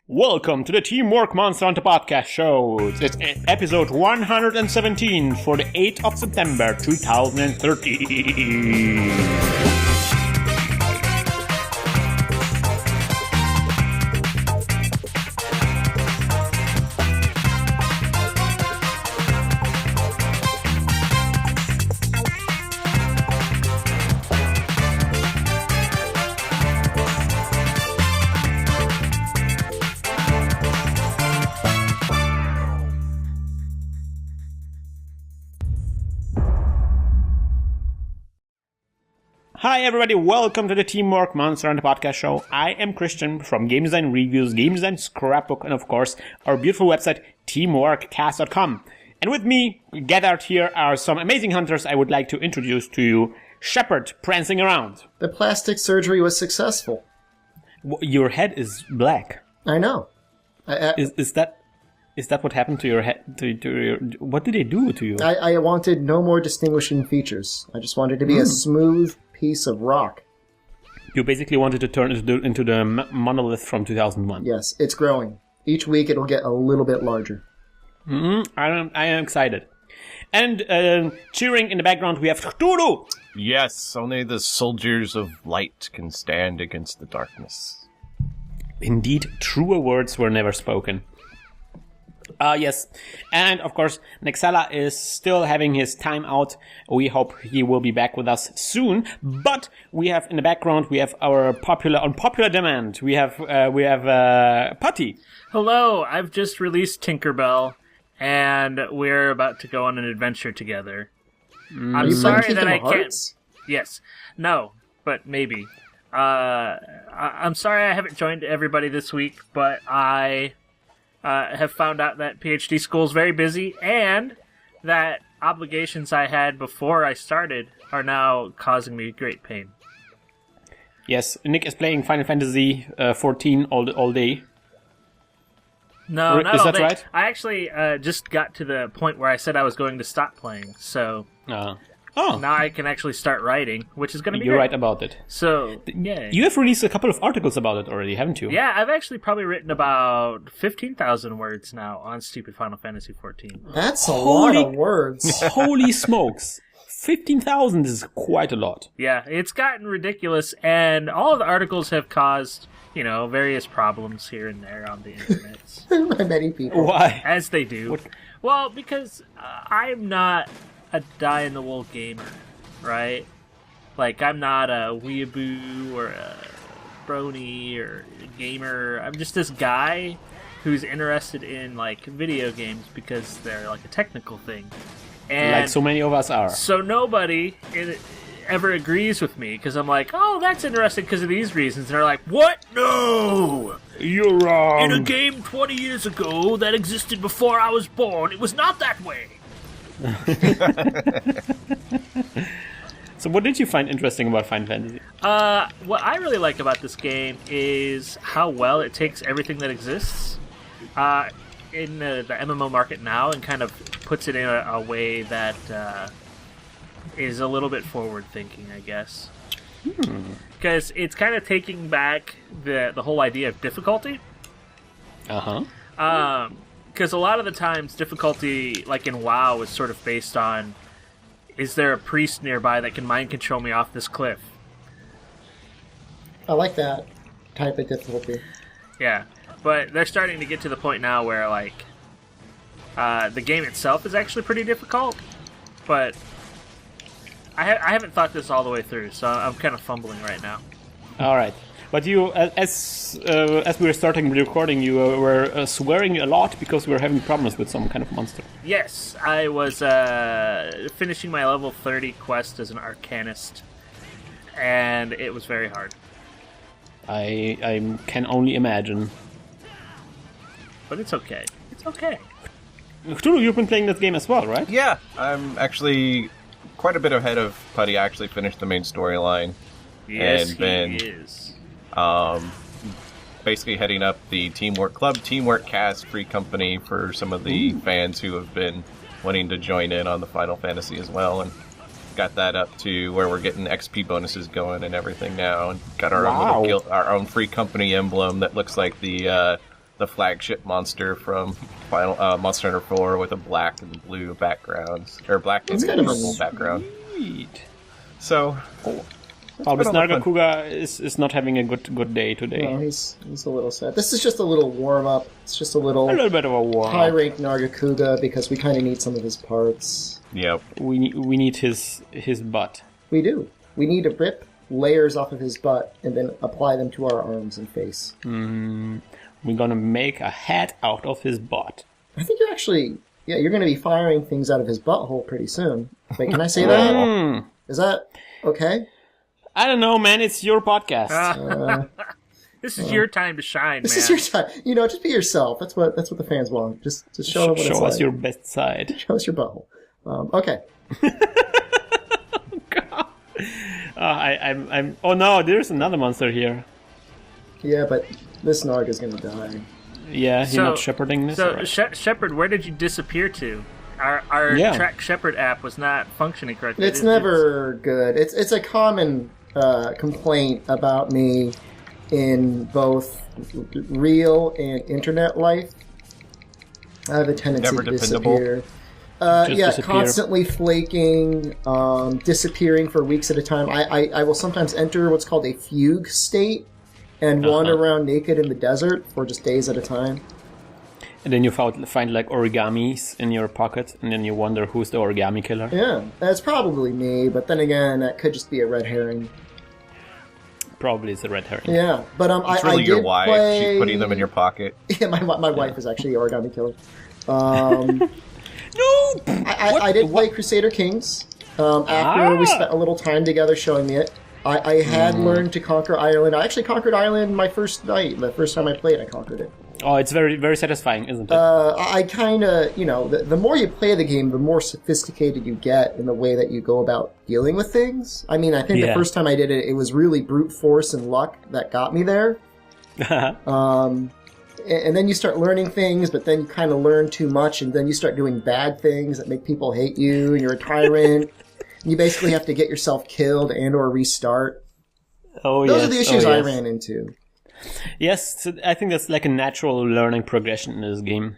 Welcome to the Teamwork Monster Hunter Podcast Show. It's episode 117 for the 8th of September 2013. Hi everybody, welcome to the Teamwork Monster Hunter Podcast Show. I am Christian from Game Design Reviews, Game Design Scrapbook, and of course, our beautiful website, teamworkcast.com. And with me, gathered here are some amazing hunters I would like to introduce to you. Shepherd, prancing around. The plastic surgery was successful. Your head is black. I know. Is that what happened to your head? What did they do to you? I wanted no more distinguishing features. I just wanted to be a smooth piece of rock. You basically wanted to turn it into the monolith from 2001. Yes, it's growing. Each week it'll get a little bit larger. I am excited. And cheering in the background we have Cthulhu! Yes, only the soldiers of light can stand against the darkness. Indeed, truer words were never spoken. Yes. And, of course, Nexala is still having his time out. We hope he will be back with us soon. But we have, in the background, we have our on popular demand. We have Putty. Hello, I've just released Tinkerbell, and we're about to go on an adventure together. I'm sorry that I can't... Yes. No, but maybe. I'm sorry I haven't joined everybody this week, but I... have found out that PhD school is very busy, and that obligations I had before I started are now causing me great pain. Yes, Nick is playing Final Fantasy 14 all day. No, not is all that day. right? I actually just got to the point where I said I was going to stop playing, so now I can actually start writing, which is going to be You're great. right about it. So, yeah. You have released a couple of articles about it already, haven't you? Yeah, I've actually probably written about 15,000 words now on stupid Final Fantasy 14. That's a lot of words. Holy smokes. 15,000 is quite a lot. Yeah, it's gotten ridiculous, and all of the articles have caused, various problems here and there on the internet. By many people. Why? As they do. What? Well, because I'm not a die-in-the-wool gamer, right? Like, I'm not a weeaboo or a brony or a gamer. I'm just this guy who's interested in, video games because they're, a technical thing. And like so many of us are. So nobody ever agrees with me because I'm like, oh, that's interesting because of these reasons. And they're like, what? No! You're wrong. In a game 20 years ago that existed before I was born, it was not that way. So what did you find interesting about Final Fantasy? What I really like about this game is how well it takes everything that exists in the MMO market now and kind of puts it in a way that is a little bit forward-thinking, I guess. Because it's kind of taking back the whole idea of difficulty. Uh-huh. Because a lot of the times, difficulty, like in WoW, is sort of based on, is there a priest nearby that can mind control me off this cliff? I like that type of difficulty. Yeah, but they're starting to get to the point now where, the game itself is actually pretty difficult, but I haven't thought this all the way through, so I'm kind of fumbling right now. All right. But you, as we were starting recording, you were swearing a lot because we were having problems with some kind of monster. Yes, I was finishing my level 30 quest as an Arcanist, and it was very hard. I can only imagine. But it's okay. It's okay. Cthulhu, you've been playing this game as well, right? Yeah, I'm actually quite a bit ahead of Putty. I actually finished the main storyline. Yes, and he is. Basically heading up the Teamwork Club, Teamwork Cast free company for some of the fans who have been wanting to join in on the Final Fantasy as well, and got that up to where we're getting XP bonuses going and everything now, and got our own little our own free company emblem that looks like the the flagship monster from Final Monster Hunter 4 with a black and blue background, or black and purple background. Sweet. So, Miss Nargacuga is not having a good day today. No, he's a little sad. This is just a little warm-up. It's just a little bit of a warm-up. High-rank Nargacuga, because we kind of need some of his parts. Yep. We need his butt. We do. We need to rip layers off of his butt and then apply them to our arms and face. We're gonna make a hat out of his butt. I think you're actually... Yeah, you're going to be firing things out of his butthole pretty soon. Wait, can I say that? Is that okay? I don't know, man. It's your podcast. This is your time to shine, This man. is your time. Just be yourself. That's what the fans want. Just show them what it's like. Show us your best side. Show us your butthole. Okay. I'm. Oh no, there's another monster here. Yeah, but this Narg is going to die. Yeah, you're not shepherding this. So, right? Shepherd, where did you disappear to? Our Track Shepherd app was not functioning correctly. It's never good. It's a common complaint about me in both real and internet life. I have a tendency to disappear. Disappear. Constantly flaking, disappearing for weeks at a time. I will sometimes enter what's called a fugue state and wander around naked in the desert for just days at a time. And then you find like origamis in your pocket, and then you wonder who's the origami killer. Yeah, that's probably me, but then again, that could just be a red herring. Probably it's a red herring. Yeah, but it's really your wife. She's putting them in your pocket. Yeah, my wife is actually the origami killer. No! I did play Crusader Kings after we spent a little time together showing me it. I had learned to conquer Ireland. I actually conquered Ireland my first night. The first time I played, I conquered it. Oh, it's very, very satisfying, isn't it? I kind of, the more you play the game, the more sophisticated you get in the way that you go about dealing with things. I mean, I think the first time I did it, it was really brute force and luck that got me there. And then you start learning things, but then you kind of learn too much, and then you start doing bad things that make people hate you, and you're a tyrant. You basically have to get yourself killed and or restart. Those are the issues I ran into. Yes, so I think that's like a natural learning progression in this game.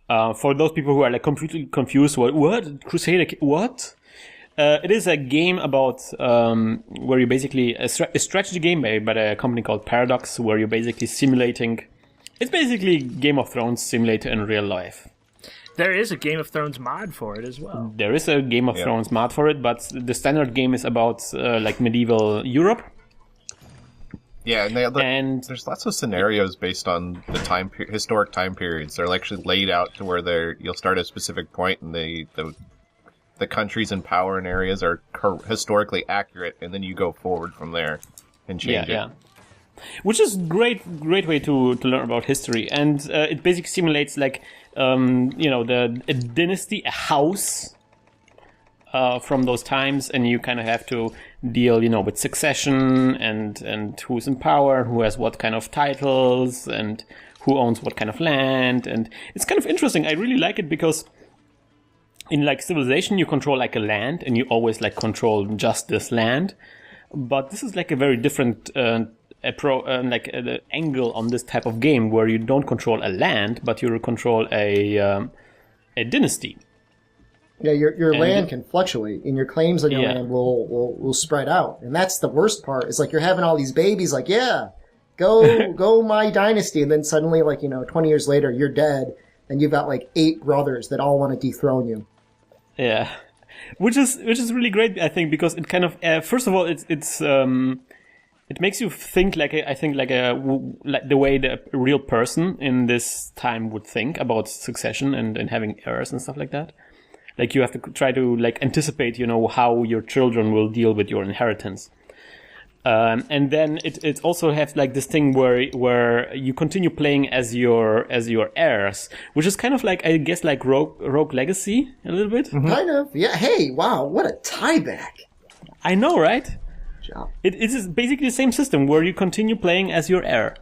For those people who are like completely confused, what? Crusader? What? It is a game about where you basically a strategy game by a company called Paradox, where you're basically simulating. It's basically Game of Thrones simulator in real life. There is a Game of Thrones mod for it as well. There is a Game of Thrones mod for it, but the standard game is about like medieval Europe. Yeah, and there's lots of scenarios based on the historic time periods. They're actually laid out to where you'll start at a specific point, and the countries and power and areas are historically accurate, and then you go forward from there and change it. Yeah. Which is great way to learn about history, and it basically simulates like a dynasty, a house from those times, and you kind of have to deal, with succession and who's in power, who has what kind of titles, and who owns what kind of land, and it's kind of interesting. I really like it because in like Civilization, you control like a land, and you always like control just this land, but this is like a very different angle on this type of game where you don't control a land, but you control a dynasty. Yeah, your land can fluctuate, and your claims on your land will spread out, and that's the worst part. It's like you're having all these babies, like go my dynasty, and then suddenly, 20 years later, you're dead, and you've got like 8 brothers that all want to dethrone you. Yeah, which is really great, I think, because it kind of first of all it makes you think like the way the real person in this time would think about succession and having heirs and stuff like that. Like you have to try to like anticipate, how your children will deal with your inheritance. And then it also has like this thing where you continue playing as your heirs, which is kind of like, I guess, like Rogue Legacy a little bit. Mm-hmm. Kind of, yeah. Hey, wow, what a tie back! I know, right? Job. It is basically the same system where you continue playing as your heir.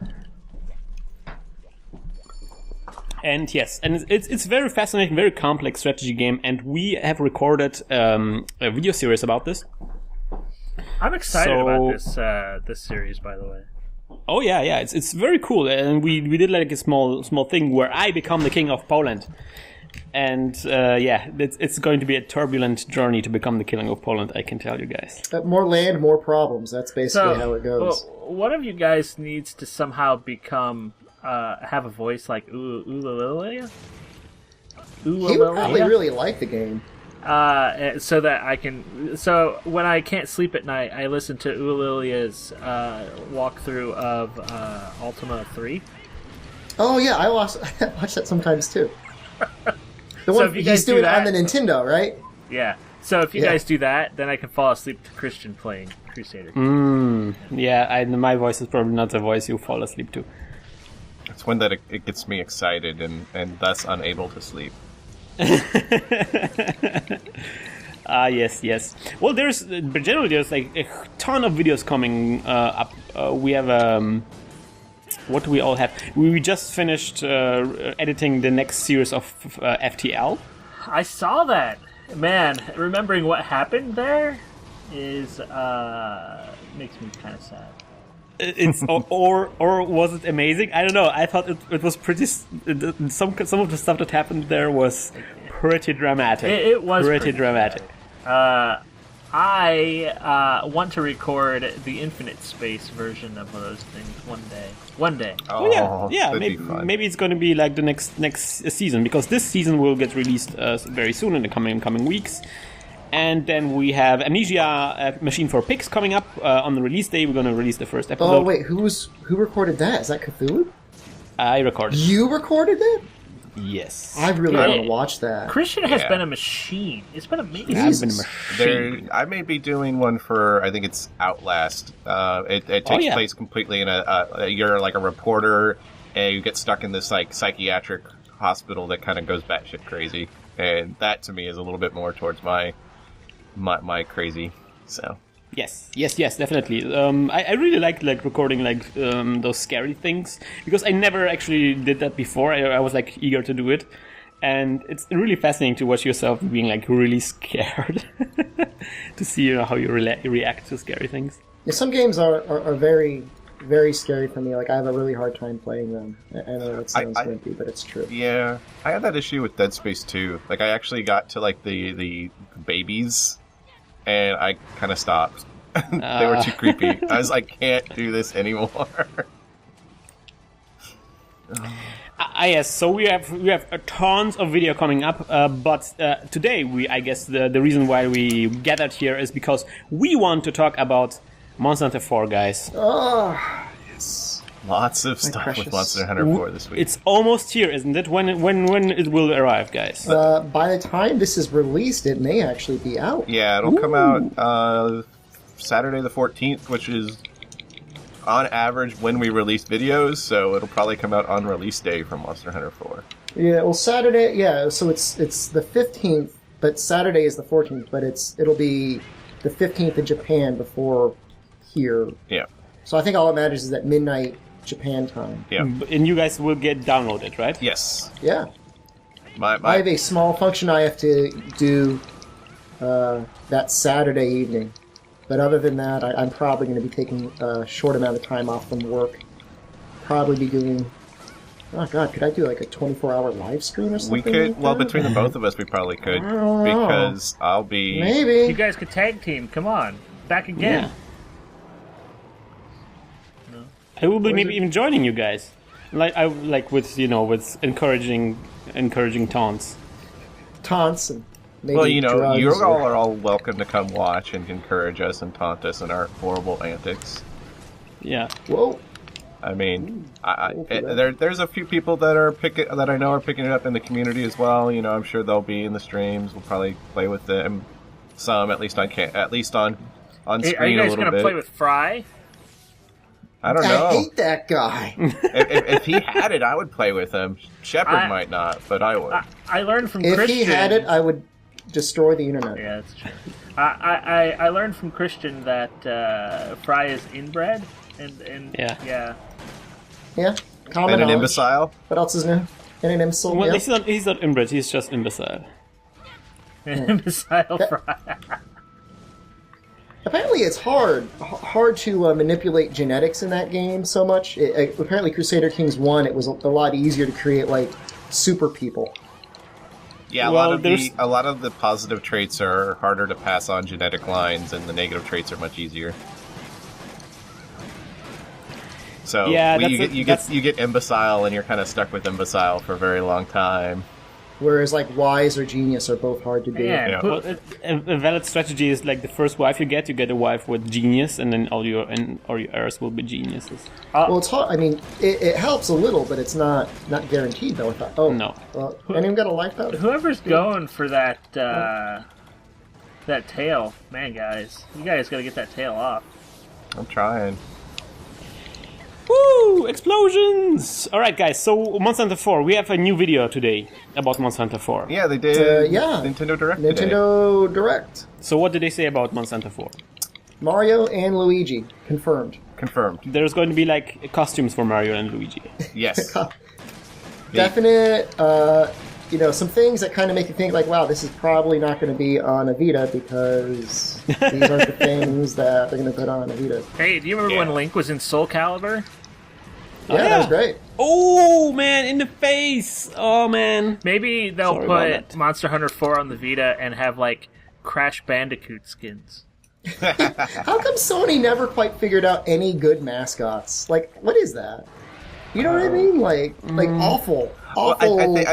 And yes, and it's very fascinating, very complex strategy game, and we have recorded a video series about this. I'm excited about this series, by the way. Oh yeah, it's very cool, and we did like a small thing where I become the king of Poland, and it's going to be a turbulent journey to become the king of Poland. I can tell you guys. More land, more problems. That's basically how it goes. Well, one of you guys needs to somehow become have a voice like Ulalilia. He would probably really like the game. So that I can. So when I can't sleep at night, I listen to Ulalia's walkthrough of Ultima 3. Oh yeah, I watch that sometimes too. The one he's doing on the Nintendo, right? Yeah. So if you guys do that, then I can fall asleep to Christian playing Crusader. Yeah, my voice is probably not the voice you fall asleep to. It's one that it gets me excited and thus unable to sleep. Yes. Well, generally there's like a ton of videos coming up. We have what do we all have? We just finished editing the next series of FTL. I saw that. Man, remembering what happened there is makes me kind of sad. It's or was it amazing? I don't know. I thought it was pretty. Some of the stuff that happened there was pretty dramatic. It was pretty dramatic. I want to record the Infinite Space version of one of those things one day. Oh yeah. Maybe it's going to be like the next season, because this season will get released very soon in the coming weeks. And then we have Amnesia Machine for Pigs coming up on the release day. We're going to release the first episode. Oh wait, who recorded that? Is that Cthulhu? I recorded. You recorded it? Yes. I really want to watch that. Christian has been a machine. It's been amazing. I've been a machine. I may be doing one for, I think it's Outlast. It takes place completely in you're like a reporter, and you get stuck in this like psychiatric hospital that kind of goes batshit crazy. And that to me is a little bit more towards my crazy, so. Yes, definitely. I really like recording those scary things, because I never actually did that before. I was like eager to do it, and it's really fascinating to watch yourself being like really scared to see how you react to scary things. Yeah, some games are very, very scary for me. Like, I have a really hard time playing them. I know that sounds wimpy, but it's true. Yeah, I had that issue with Dead Space 2. Like, I actually got to like the babies, and I kind of stopped. They were too creepy. I was like, can't do this anymore. Yes, so we have tons of video coming up, but today I guess the reason why we gathered here is because we want to talk about Monster Hunter 4, guys. Oh, yes. Lots of stuff with Monster Hunter 4 this week. It's almost here, isn't it? When it will arrive, guys? By the time this is released, it may actually be out. Yeah, it'll come out Saturday the 14th, which is on average when we release videos, so it'll probably come out on release day for Monster Hunter 4. Yeah, well, Saturday, so it's the 15th, but Saturday is the 14th, but it'll be the 15th in Japan before here. Yeah. So I think all that matters is at midnight Japan time. Yeah. And you guys will get downloaded, right? Yes. Yeah. I have a small function I have to do that Saturday evening. But other than that, I'm probably going to be taking a short amount of time off from work. Probably be doing... Oh, God, could I do like a 24-hour live stream or something? We could. Like well, that? between the both of us, we probably could. Because I'll be... Maybe. You guys could tag team. Come on. Back again. Yeah. I will be maybe even joining you guys, with encouraging taunts. Taunts and maybe well, drugs you all are all welcome to come watch and encourage us and taunt us in our horrible antics. Yeah. Whoa. I mean, there's a few people that I know are picking it up in the community as well. I'm sure they'll be in the streams. We'll probably play with them some, at least on screen Are you guys a little bit. Going to play with Fry? I don't know. I hate that guy. if he had it, I would play with him. Shepard might not, but I would. I learned from If Christian... he had it, I would destroy the internet. Yeah, that's true. I learned from Christian that Fry is inbred, and Yeah, And common an knowledge. imbecile. What else is new? And an imbecile. Well, yeah. he's not inbred. He's just imbecile. imbecile Fry. Apparently, it's hard to manipulate genetics in that game so much. Apparently, Crusader Kings 1, it was a lot easier to create like super people. Yeah, a lot of the positive traits are harder to pass on genetic lines, and the negative traits are much easier. So yeah, you get imbecile, and you're kind of stuck with imbecile for a very long time. Whereas like wise or genius are both hard to do. Yeah. Well, a valid strategy is like the first wife you get a wife with genius, and then all your heirs will be geniuses. Well, it's hard. I mean, it helps a little, but it's not guaranteed though. No. Well, anyone got a life out? Whoever's going for that tail, man, guys, you guys got to get that tail off. I'm trying. Woo! Explosions! Alright, guys, so Monster Hunter 4, we have a new video today about Monster Hunter 4. Yeah, they did. Yeah. Nintendo Direct Nintendo Direct. So what did they say about Monster Hunter 4? Mario and Luigi. Confirmed. There's going to be, like, costumes for Mario and Luigi. Yes. Definite, some things that kind of make you think, like, wow, this is probably not going to be on a Vita because these aren't the things that they're going to put on a Vita. Hey, do you remember when Link was in Soul Calibur? Yeah, that was great. Oh, man, in the face! Oh, man. Maybe they'll put Monster Hunter 4 on the Vita and have, like, Crash Bandicoot skins. How come Sony never quite figured out any good mascots? Like, what is that? You know what I mean? Like awful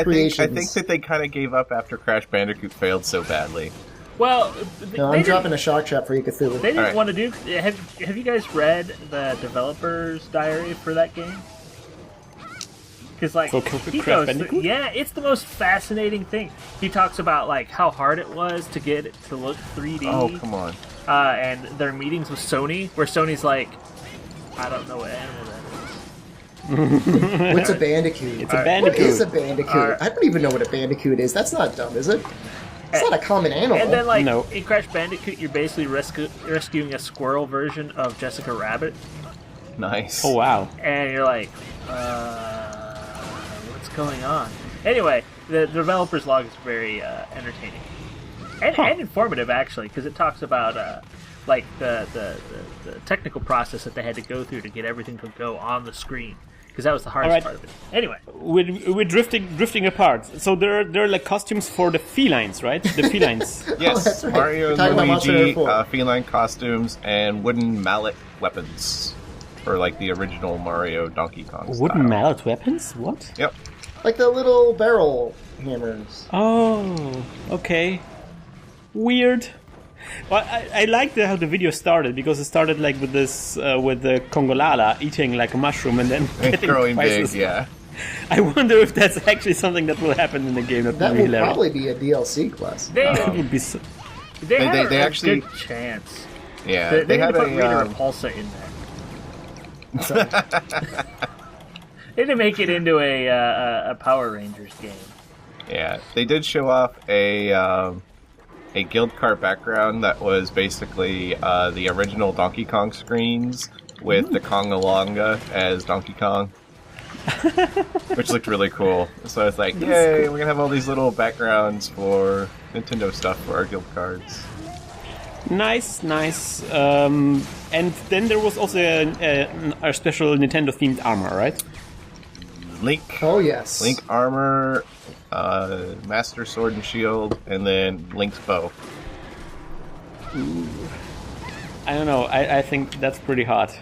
creations. I think that they kind of gave up after Crash Bandicoot failed so badly. Well, I'm dropping a shock trap for you, Cthulhu. They didn't want to do... Have you guys read the developer's diary for that game? Because, like, he goes... Yeah, it's the most fascinating thing. He talks about, like, how hard it was to get it to look 3D. Oh, come on. And their meetings with Sony, where Sony's like, I don't know what animal that is. What's a bandicoot? It's a bandicoot. What is a bandicoot? I don't even know what a bandicoot is. That's not dumb, is it? It's not a common animal. And then, like, No. in Crash Bandicoot, you're basically rescuing a squirrel version of Jessica Rabbit. Nice. Oh, wow. And you're like, what's going on? Anyway, the developer's log is very entertaining. And informative, actually, because it talks about, like, the technical process that they had to go through to get everything to go on the screen. Because that was the hardest part of it. Anyway. We're drifting apart. So there are like costumes for the felines, right? The felines. Yes, that's right. Mario Talking and about Luigi, Monster Hunter 4. feline costumes, and wooden mallet weapons. For, like, the original Mario Donkey Kong style. Wooden mallet weapons? What? Yep. Like the little barrel hammers. Oh, okay. Weird. Well, I liked how the video started, because it started like with this, with the Congolala eating like a mushroom and then getting growing prices. big, yeah. I wonder if that's actually something that will happen in the game. That would be will hilarious. probably be a DLC quest. It would be so... They had they a actually- good chance. Yeah, They had had to put Rita a... Repulsa in there. They didn't make it into a Power Rangers game. Yeah, they did show off a guild card background that was basically the original Donkey Kong screens with the Kongalonga as Donkey Kong, which looked really cool. So it's like, yay, we're gonna have all these little backgrounds for Nintendo stuff for our guild cards. Nice. And then there was also a special Nintendo-themed armor, right? Link. Oh, yes. Link armor, Master Sword and Shield, and then Link's bow. Ooh. I don't know. I think that's pretty hot.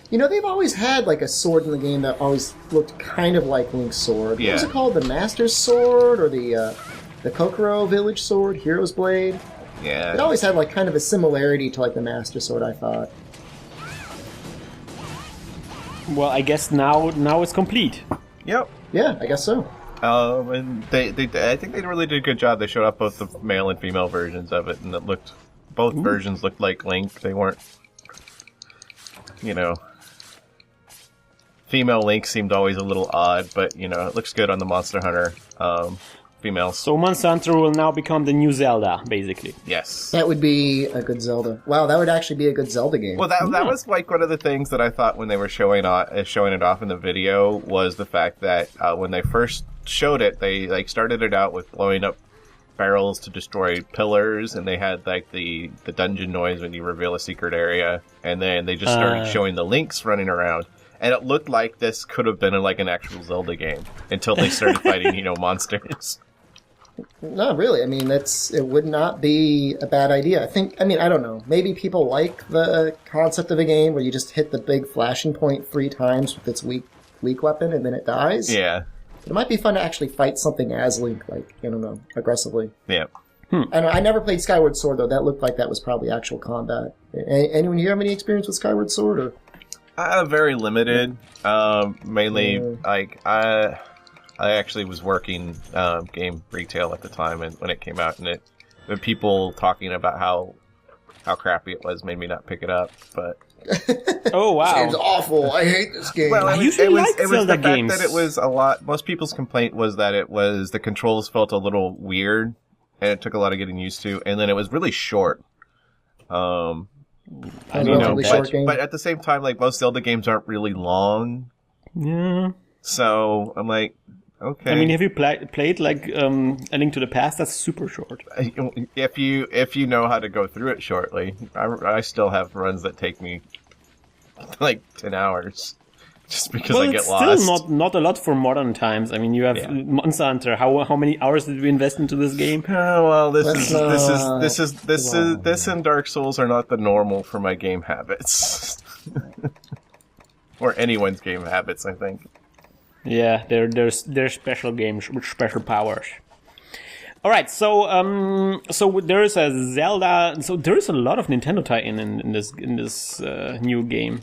You know, they've always had like a sword in the game that always looked kind of like Link's sword. Yeah. What was it called? The Master's Sword or the Kokoro Village Sword, Hero's Blade? Yeah. It always had like kind of a similarity to like the Master Sword, I thought. Well, I guess now it's complete. Yep. Yeah, I guess so. And I think they really did a good job. They showed off both the male and female versions of it, and both versions looked like Link. They weren't, female Link seemed always a little odd, but it looks good on the Monster Hunter females. So Monster Hunter will now become the new Zelda, basically. Yes. That would be a good Zelda. Wow, that would actually be a good Zelda game. Well, that was like one of the things that I thought when they were showing it off in the video was the fact that when they first showed it, they like started it out with blowing up barrels to destroy pillars, and they had like the dungeon noise when you reveal a secret area, and then they just started showing the links running around, and it looked like this could have been like an actual Zelda game until they started fighting, monsters. No, really. I mean, it would not be a bad idea. I don't know. Maybe people like the concept of a game where you just hit the big flashing point 3 times with its weak weapon and then it dies. Yeah. It might be fun to actually fight something as Link, like, aggressively. Yeah. I never played Skyward Sword, though. That looked like that was probably actual combat. Anyone here have any experience with Skyward Sword? Or? Very limited. Mainly, I actually was working game retail at the time, and when it came out, and the people talking about how crappy it was made me not pick it up. But oh wow, this game's awful! I hate this game. Well, I usually like Zelda games. That it was a lot. Most people's complaint was that the controls felt a little weird, and it took a lot of getting used to, and then it was really short. But at the same time, like most Zelda games aren't really long. Yeah. So I'm like, okay. I mean, have you played like A Link to the Past? That's super short. If you know how to go through it shortly, I still have runs that take me like 10 hours just because I get lost. It's still not a lot for modern times. I mean, you have Monster Hunter. How many hours did we invest into this game? Well, this and Dark Souls are not the normal for my game habits, or anyone's game habits, I think. Yeah, they're special games with special powers. All right, so there is a Zelda. So there is a lot of Nintendo tie-in in this new game.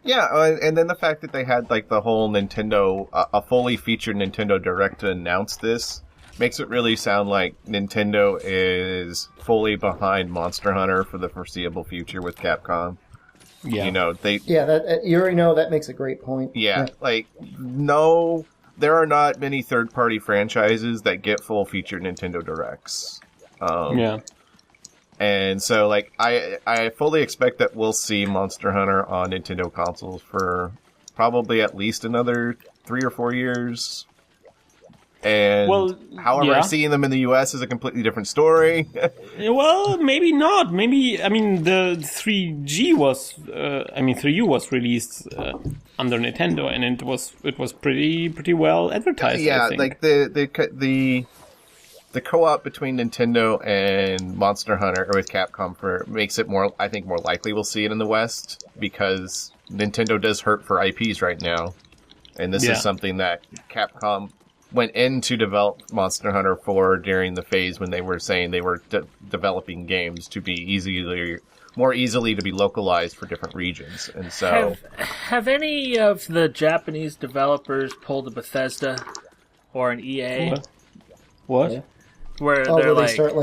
Yeah, and then the fact that they had like the whole Nintendo, a fully featured Nintendo Direct to announce this, makes it really sound like Nintendo is fully behind Monster Hunter for the foreseeable future with Capcom. Yeah, that makes a great point. Yeah, no, there are not many third-party franchises that get full-featured Nintendo Directs. And so, like, I fully expect that we'll see Monster Hunter on Nintendo consoles for probably at least another 3 or 4 years. And however, seeing them in the US is a completely different story. Well, maybe not. Maybe, I mean, the 3G was, 3U was released under Nintendo, and it was pretty well advertised. Yeah, I think. like the co-op between Nintendo and Monster Hunter, or with Capcom, makes it more, I think, more likely we'll see it in the West, because Nintendo does hurt for IPs right now. And this is something that Capcom went in to develop Monster Hunter for during the phase when they were saying they were developing games to be more easily to be localized for different regions. And so, have any of the Japanese developers pulled a Bethesda or an EA? What? Yeah. Where they start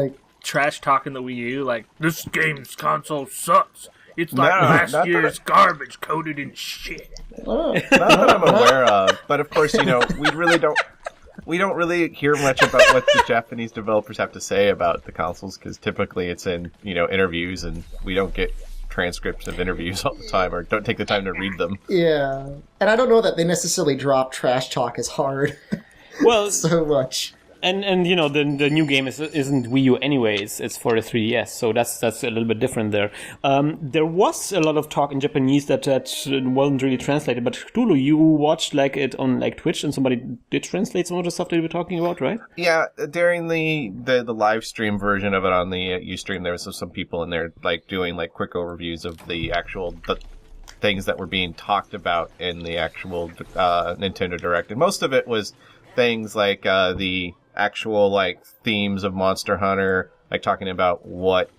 trash talking the Wii U, like, this game's console sucks. It's like last year's garbage coated in shit. Not that I'm aware of, but of course, we don't really hear much about what the Japanese developers have to say about the consoles, because typically it's in, interviews, and we don't get transcripts of interviews all the time, or don't take the time to read them. Yeah. And I don't know that they necessarily drop trash talk as hard. Well, so much. And the new game isn't Wii U anyways. It's for the 3DS, so that's a little bit different there. There was a lot of talk in Japanese that wasn't really translated. But Cthulhu, you watched it on Twitch, and somebody did translate some of the stuff that you were talking about, right? Yeah, during the live stream version of it on the Ustream, there was some people in there doing quick overviews of the actual things that were being talked about in the actual Nintendo Direct, and most of it was things like the actual themes of Monster Hunter, talking about what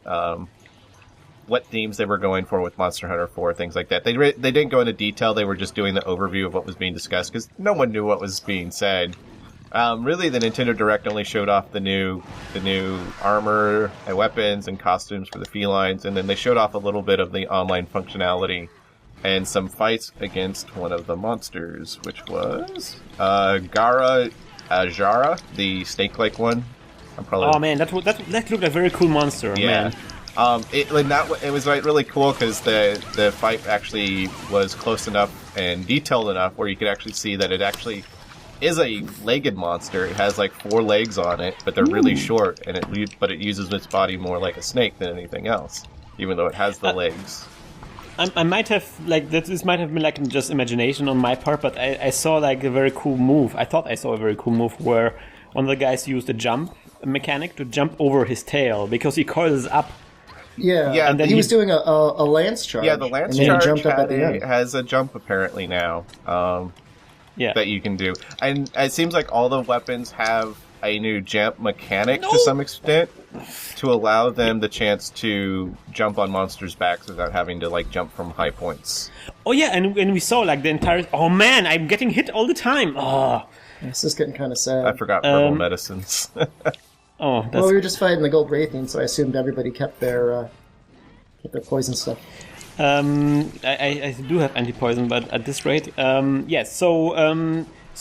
themes they were going for with Monster Hunter 4, things like that. They didn't go into detail. They were just doing the overview of what was being discussed, because no one knew what was being said. Really, the Nintendo Direct only showed off the new armor and weapons and costumes for the felines, and then they showed off a little bit of the online functionality and some fights against one of the monsters, which was Jara, the snake-like one. Oh man, that looked like a very cool monster. Yeah, man. It was really cool because the fight actually was close enough and detailed enough where you could actually see that it actually is a legged monster. It has like 4 legs on it, but they're really short, and it uses its body more like a snake than anything else, even though it has the legs. I might have, like, this might have been, like, just imagination on my part, but I saw, like, a very cool move. I thought I saw a very cool move where one of the guys used a jump mechanic to jump over his tail because he coils up. Yeah, and then he was doing a lance charge. Yeah, the lance charge jumped up at the end. Has a jump apparently now that you can do. And it seems like all the weapons have a new jump mechanic to some extent to allow them the chance to jump on monsters' backs without having to like jump from high points. Oh yeah, and we saw like the entire. Oh man, I'm getting hit all the time. Oh, this is getting kind of sad. I forgot herbal medicines. Well, we were just fighting the Gold Wraithing, so I assumed everybody kept their poison stuff. I do have anti-poison, but at this rate, yes. So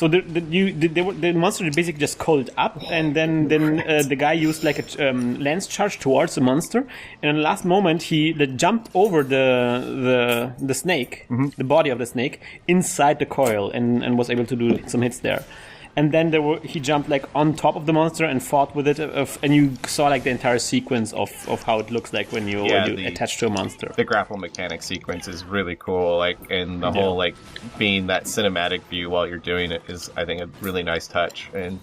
the monster basically just coiled up, and then the guy used like a lance charge towards the monster, and in the last moment he jumped over the snake, the body of the snake, inside the coil, and was able to do some hits there. And then he jumped like on top of the monster and fought with it, and you saw like the entire sequence of how it looks like when you attach to a monster. The grapple mechanic sequence is really cool, like, and the whole like being that cinematic view while you're doing it is, I think, a really nice touch and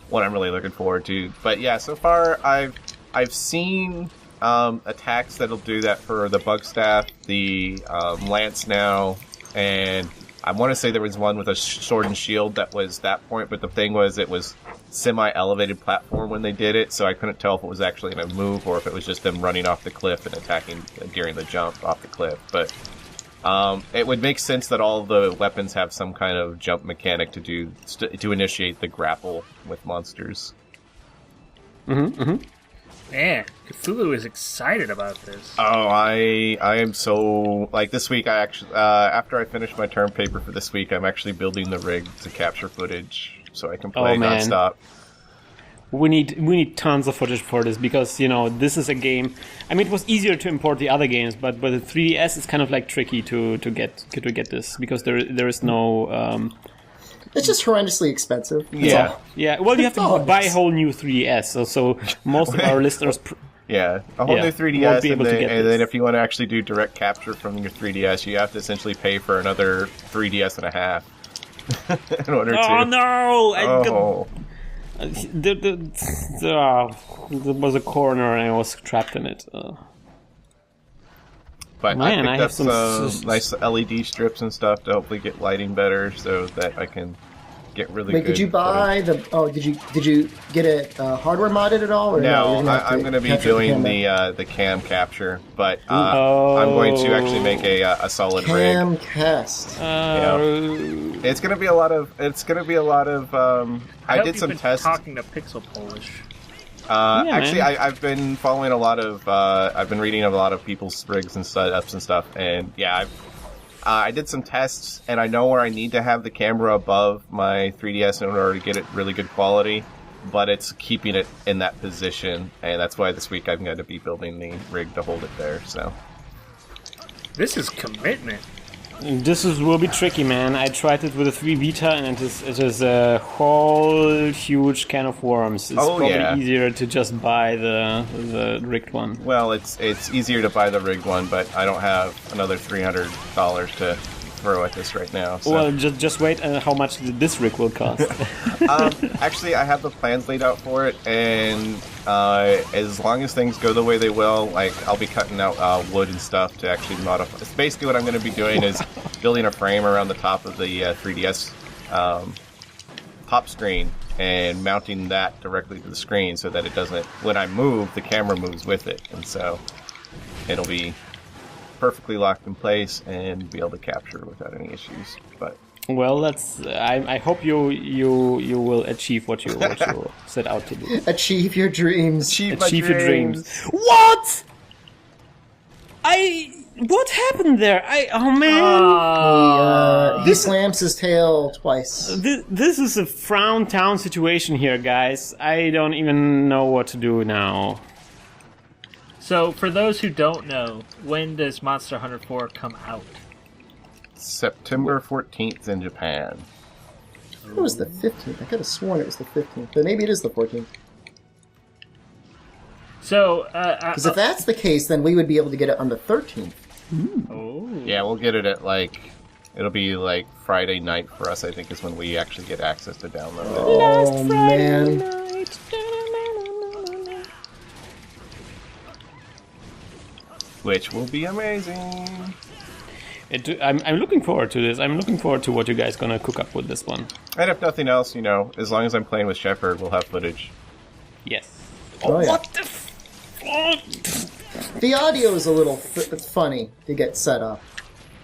what I'm really looking forward to. But yeah, so far I've seen attacks that'll do that for the bug staff, the lance now, and I want to say there was one with a sword and shield that was that point, but the thing was it was semi-elevated platform when they did it, so I couldn't tell if it was actually going to move or if it was just them running off the cliff and attacking during the jump off the cliff. But it would make sense that all the weapons have some kind of jump mechanic to initiate the grapple with monsters. Man, Cthulhu is excited about this. Oh, I am so... Like, this week, I actually... after I finish my term paper for this week, I'm actually building the rig to capture footage so I can play nonstop. We need tons of footage for this because, you know, this is a game... I mean, it was easier to import the other games, but the 3DS is kind of, like, tricky to get this because there is no... It's just horrendously expensive. Yeah. Well, you have to buy a whole new 3DS, so most of our listeners... a whole new 3DS, and then if you want to actually do direct capture from your 3DS, you have to essentially pay for another 3DS and a half in order to... Oh, no! There was a corner and I was trapped in it. But man, I picked up some nice LED strips and stuff to hopefully get lighting better, so that I can get really good. Did you buy footage. Did you get it hardware modded at all? Or no, I'm going to be doing the cam capture, but I'm going to actually make a solid cam rig. Cast. It's going to be a lot of. I did some tests. Talking to Pixel Polish. Actually, I've been following a lot of. I've been reading a lot of people's rigs and setups and stuff, and I did some tests, and I know where I need to have the camera above my 3DS in order to get it really good quality, but it's keeping it in that position, and that's why this week I'm going to be building the rig to hold it there. So this is commitment. Will be tricky, man. I tried it with a 3 Vita, and it is a whole huge can of worms. It's probably easier to just buy the rigged one. Well, it's easier to buy the rigged one, but I don't have another $300 to throw at this right now. So. Well, just wait how much this rig will cost. Actually, I have the plans laid out for it, and as long as things go the way they will, like I'll be cutting out wood and stuff to actually modify. It's basically what I'm going to be doing is building a frame around the top of the 3DS top screen and mounting that directly to the screen so that it doesn't. When I move, the camera moves with it, and so it'll be perfectly locked in place and be able to capture without any issues. But well, I hope you will achieve what you set out to do. Achieve your dreams. Achieve your dreams. What? What happened there? Oh man! He slams his tail twice. This is a Frown Town situation here, guys. I don't even know what to do now. So, for those who don't know, when does Monster Hunter 4 come out? September 14th in Japan. It was the 15th. I could have sworn it was the 15th, but maybe it is the 14th. So, because if that's the case, then we would be able to get it on the 13th. Oh. Yeah, we'll get it at it'll be like Friday night for us, I think, is when we actually get access to download it. Oh, man. Which will be amazing. I'm looking forward to this. I'm looking forward to what you guys gonna cook up with this one. And if nothing else, as long as I'm playing with Shepard, we'll have footage. Yes. Oh, yeah. What the fuck? The audio is a little funny to get set up.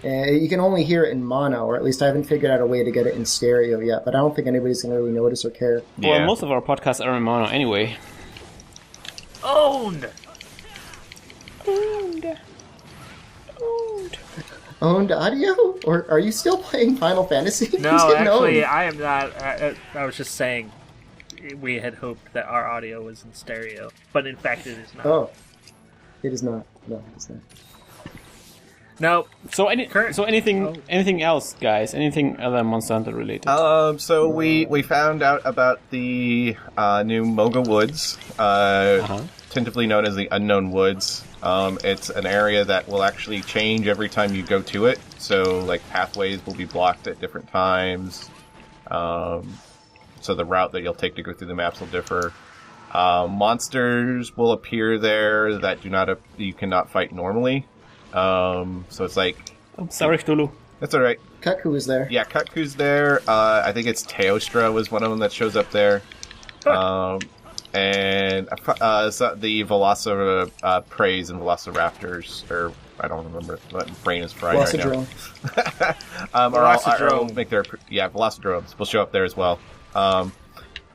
You can only hear it in mono, or at least I haven't figured out a way to get it in stereo yet, but I don't think anybody's going to really notice or care. Yeah. Well, most of our podcasts are in mono anyway. Owned! Owned audio? Or are you still playing Final Fantasy? No, actually, I am not. I was just saying we had hoped that our audio was in stereo, but in fact it is not. Oh. It is not. No, it is not. No. So anything else, guys? Anything other Monster Hunter related? So we found out about the new Moga Woods, tentatively known as the Unknown Woods. It's an area that will actually change every time you go to it. So, pathways will be blocked at different times. So the route that you'll take to go through the maps will differ. Monsters will appear there that you cannot fight normally. So it's sorry, Cthulhu. That's alright. Kutku is there. Yeah, Kutku's there. I think it's Teostra was one of them that shows up there. And so the Praise and Velociraptors, or I don't remember what brain is fried right now. Velocidromes will show up there as well.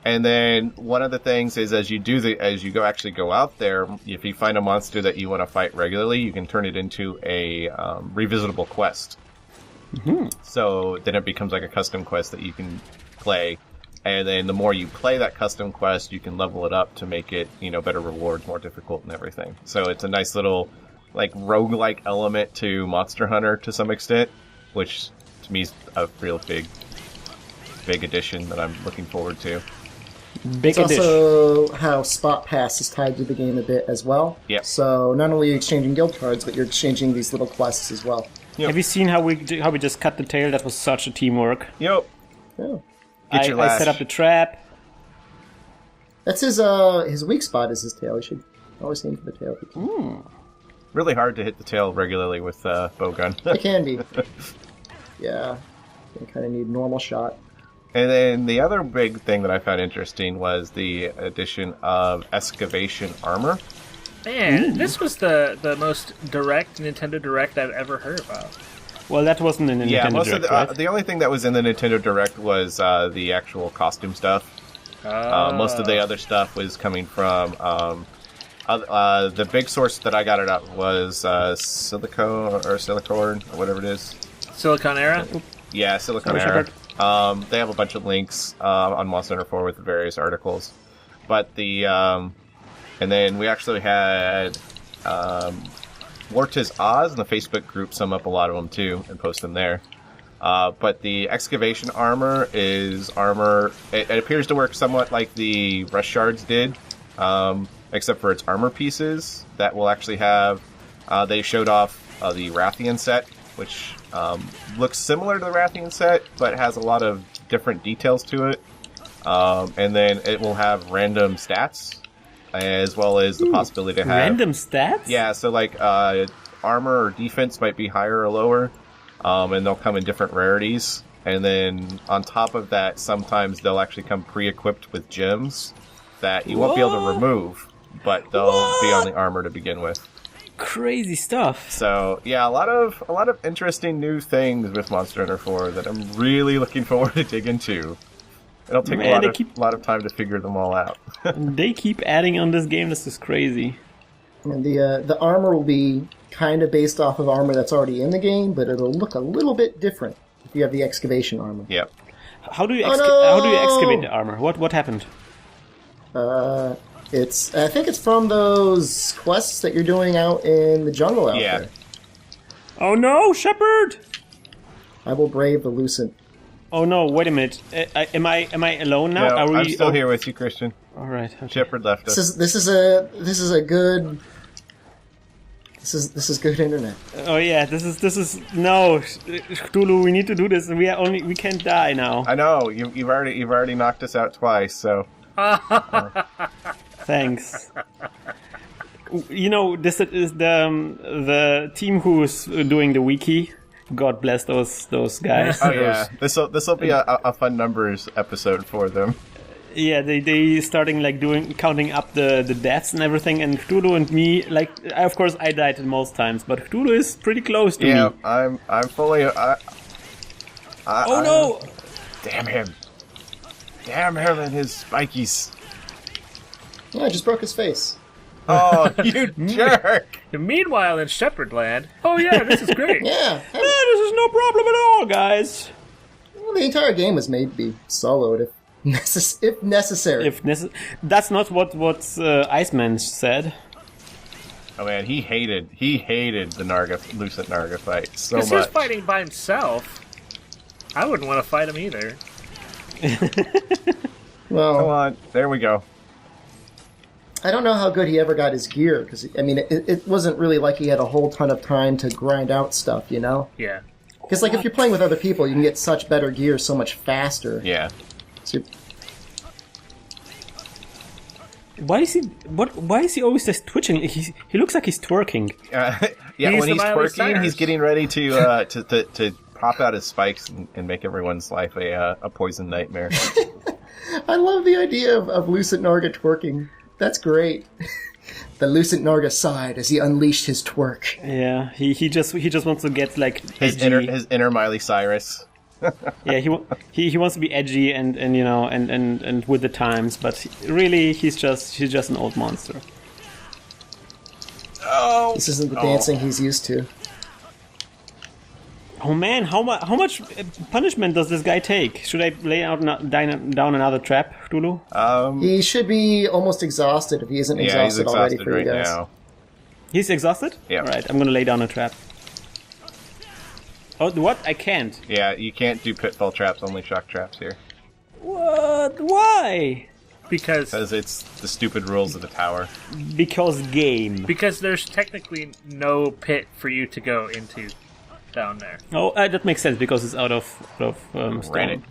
And then one of the things is as you actually go out there, if you find a monster that you want to fight regularly, you can turn it into a revisitable quest. Mm-hmm. So then it becomes like a custom quest that you can play. And then the more you play that custom quest, you can level it up to make it, better rewards, more difficult and everything. So it's a nice little, roguelike element to Monster Hunter to some extent, which to me is a real big addition that I'm looking forward to. It's also how Spot Pass is tied to the game a bit as well. Yep. So not only are you exchanging guild cards, but you're exchanging these little quests as well. Yep. Have you seen how we just cut the tail? That was such a teamwork. Yep. Yeah. I set up the trap. That's his weak spot is his tail. You should always aim for the tail. Really hard to hit the tail regularly with bowgun. It can be. Yeah. You kind of need normal shot. And then the other big thing that I found interesting was the addition of excavation armor. Man, this was the most direct Nintendo Direct I've ever heard about. Well, that wasn't in the Nintendo Direct, right? The only thing that was in the Nintendo Direct was the actual costume stuff. Most of the other stuff was coming from... the big source that I got it out was Silicorn, or whatever it is. Silicon Era? Yeah, Silicon Era. They have a bunch of links on Monster Hunter 4 with the various articles. But and then we actually had Wartiz Oz in the Facebook group sum up a lot of them too and post them there. But the excavation armor is armor. It appears to work somewhat like the rush shards did, except for its armor pieces that will actually have. They showed off the Rathian set, which looks similar to the Rathian set, but has a lot of different details to it. And then it will have random stats, as well as the possibility to have... Random stats? Yeah, so armor or defense might be higher or lower, and they'll come in different rarities. And then on top of that, sometimes they'll actually come pre-equipped with gems that you won't be able to remove, but they'll be on the armor to begin with. Crazy stuff. So yeah, a lot of interesting new things with Monster Hunter 4 that I'm really looking forward to dig into. It'll take a lot of time to figure them all out. They keep adding on this game. This is crazy. And the armor will be kind of based off of armor that's already in the game, but it'll look a little bit different if you have the excavation armor. Yep. How do you excavate the armor? What happened? I think it's from those quests that you're doing out in the jungle out there. Oh no, Shepard! I will brave the Lucent. Oh no! Wait a minute. Am I alone now? No, Are we? I'm still here with you, Christian. All right. Okay. Shepard left us. This is a good. This is good internet. Oh yeah. This is no. Cthulhu, we need to do this. We can't die now. I know you've already knocked us out twice. So. Thanks. You know, this is the team who's doing the wiki. God bless those guys. Oh yeah, this will be a fun numbers episode for them. Yeah, they starting like counting up the deaths and everything, and Cthulhu and me, like, of course I died most times, but Cthulhu is pretty close to me. Yeah, I'm fully. Oh no! Damn him and his spikies. Yeah, I just broke his face. Oh, you jerk! Meanwhile, in Shepherdland, oh yeah, this is great. Yeah. This is no problem at all, guys. Well, the entire game was made to be soloed if necessary. That's not what Iceman said. Oh man, he hated the Lucent Narga fight so much. Because he's fighting by himself. I wouldn't want to fight him either. Well, come on, there we go. I don't know how good he ever got his gear, because, I mean, it wasn't really like he had a whole ton of time to grind out stuff, you know? Yeah. Because, like, if you're playing with other people, you can get such better gear so much faster. Yeah. So, Why is he always just twitching? He looks like he's twerking. Yeah, He's when the he's Miley twerking, Cyrus. he's getting ready to pop out his spikes and make everyone's life a poison nightmare. I love the idea of Lucent Narga twerking. That's great. The Lucent Narga sighed as he unleashed his twerk. Yeah, he just wants to get like his edgy. inner Miley Cyrus. Yeah, he wants to be edgy and you know and with the times, but really he's just an old monster. Oh, This isn't the dancing he's used to. Oh man, how much punishment does this guy take? Should I lay out down another trap, Cthulhu? He should be almost exhausted if he isn't exhausted, he's already exhausted for right you guys. now. He's exhausted? Yeah. Alright, I'm gonna lay down a trap. Oh, what? I can't. Yeah, you can't do pitfall traps, only shock traps here. What? Why? Because it's the stupid rules of the tower. Because game. Because there's technically no pit for you to go into down there. Oh, that makes sense because it's out of stone. Granite.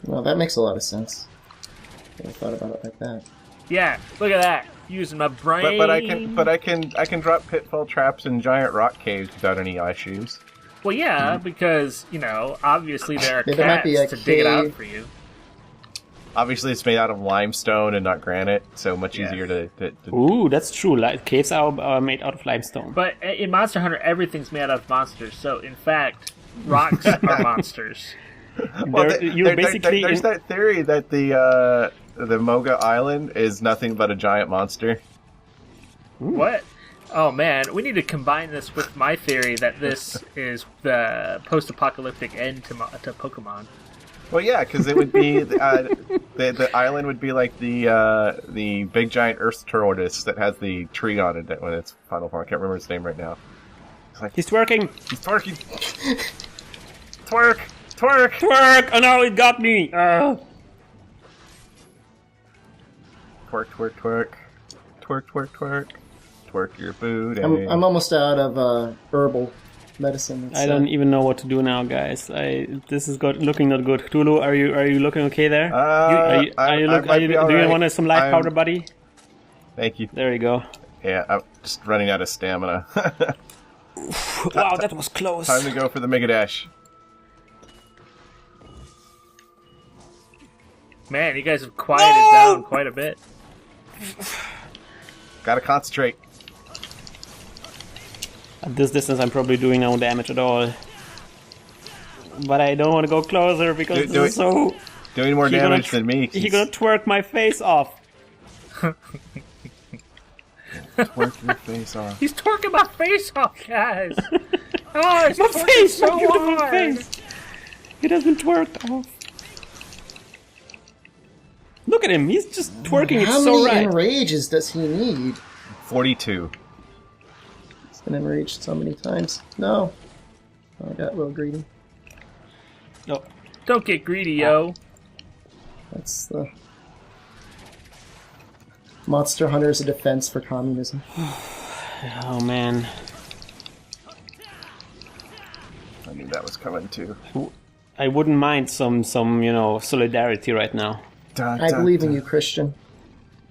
Well, that makes a lot of sense. I never thought about it like that. Yeah, look at that. Using my brain. But I can drop pitfall traps in giant rock caves without any issues. Well, yeah, because, you know, obviously there are Yeah, there might be cats a to dig it out cave. for you. Obviously, it's made out of limestone and not granite, so much easier to Ooh, that's true. Caves are made out of limestone. But in Monster Hunter, everything's made out of monsters. So, in fact, rocks are monsters. Well, there's that theory that the Moga Island is nothing but a giant monster. What? Oh man, we need to combine this with my theory that this is the post-apocalyptic end to Pokemon. Well, yeah, because it would be the island would be like the big giant Earth tortoise that has the tree on it when it's final form. I can't remember its name right now. It's like, He's twerking. he's twerking. Twerk. Twerk! Oh no, it got me! Twerk. Twerk your booty. I'm almost out of herbal medicine. I don't even know what to do now, guys. This is looking not good. Cthulhu, are you looking okay there? Do you want some life powder, buddy? Thank you. There you go. Yeah, I'm just running out of stamina. Wow, that was close. Time to go for the Mega Dash. Man, you guys have quieted down quite a bit. Gotta concentrate. At this distance, I'm probably doing no damage at all. But I don't want to go closer because this is so... Doing more damage than me. He's gonna twerk my face off. Twerk your face off. He's twerking my face off, guys! Oh, he's My twerking face! so My beautiful hard. face! It has been twerked off. Look at him, he's just twerking it How so many right. enrages does he need? 42. He's been enraged so many times. No. Oh, I got a little greedy. No. Don't get greedy, yo. That's the... Monster Hunter is a defense for communism. Oh, man. I knew that was coming too. I wouldn't mind some solidarity right now. I believe in you, Christian.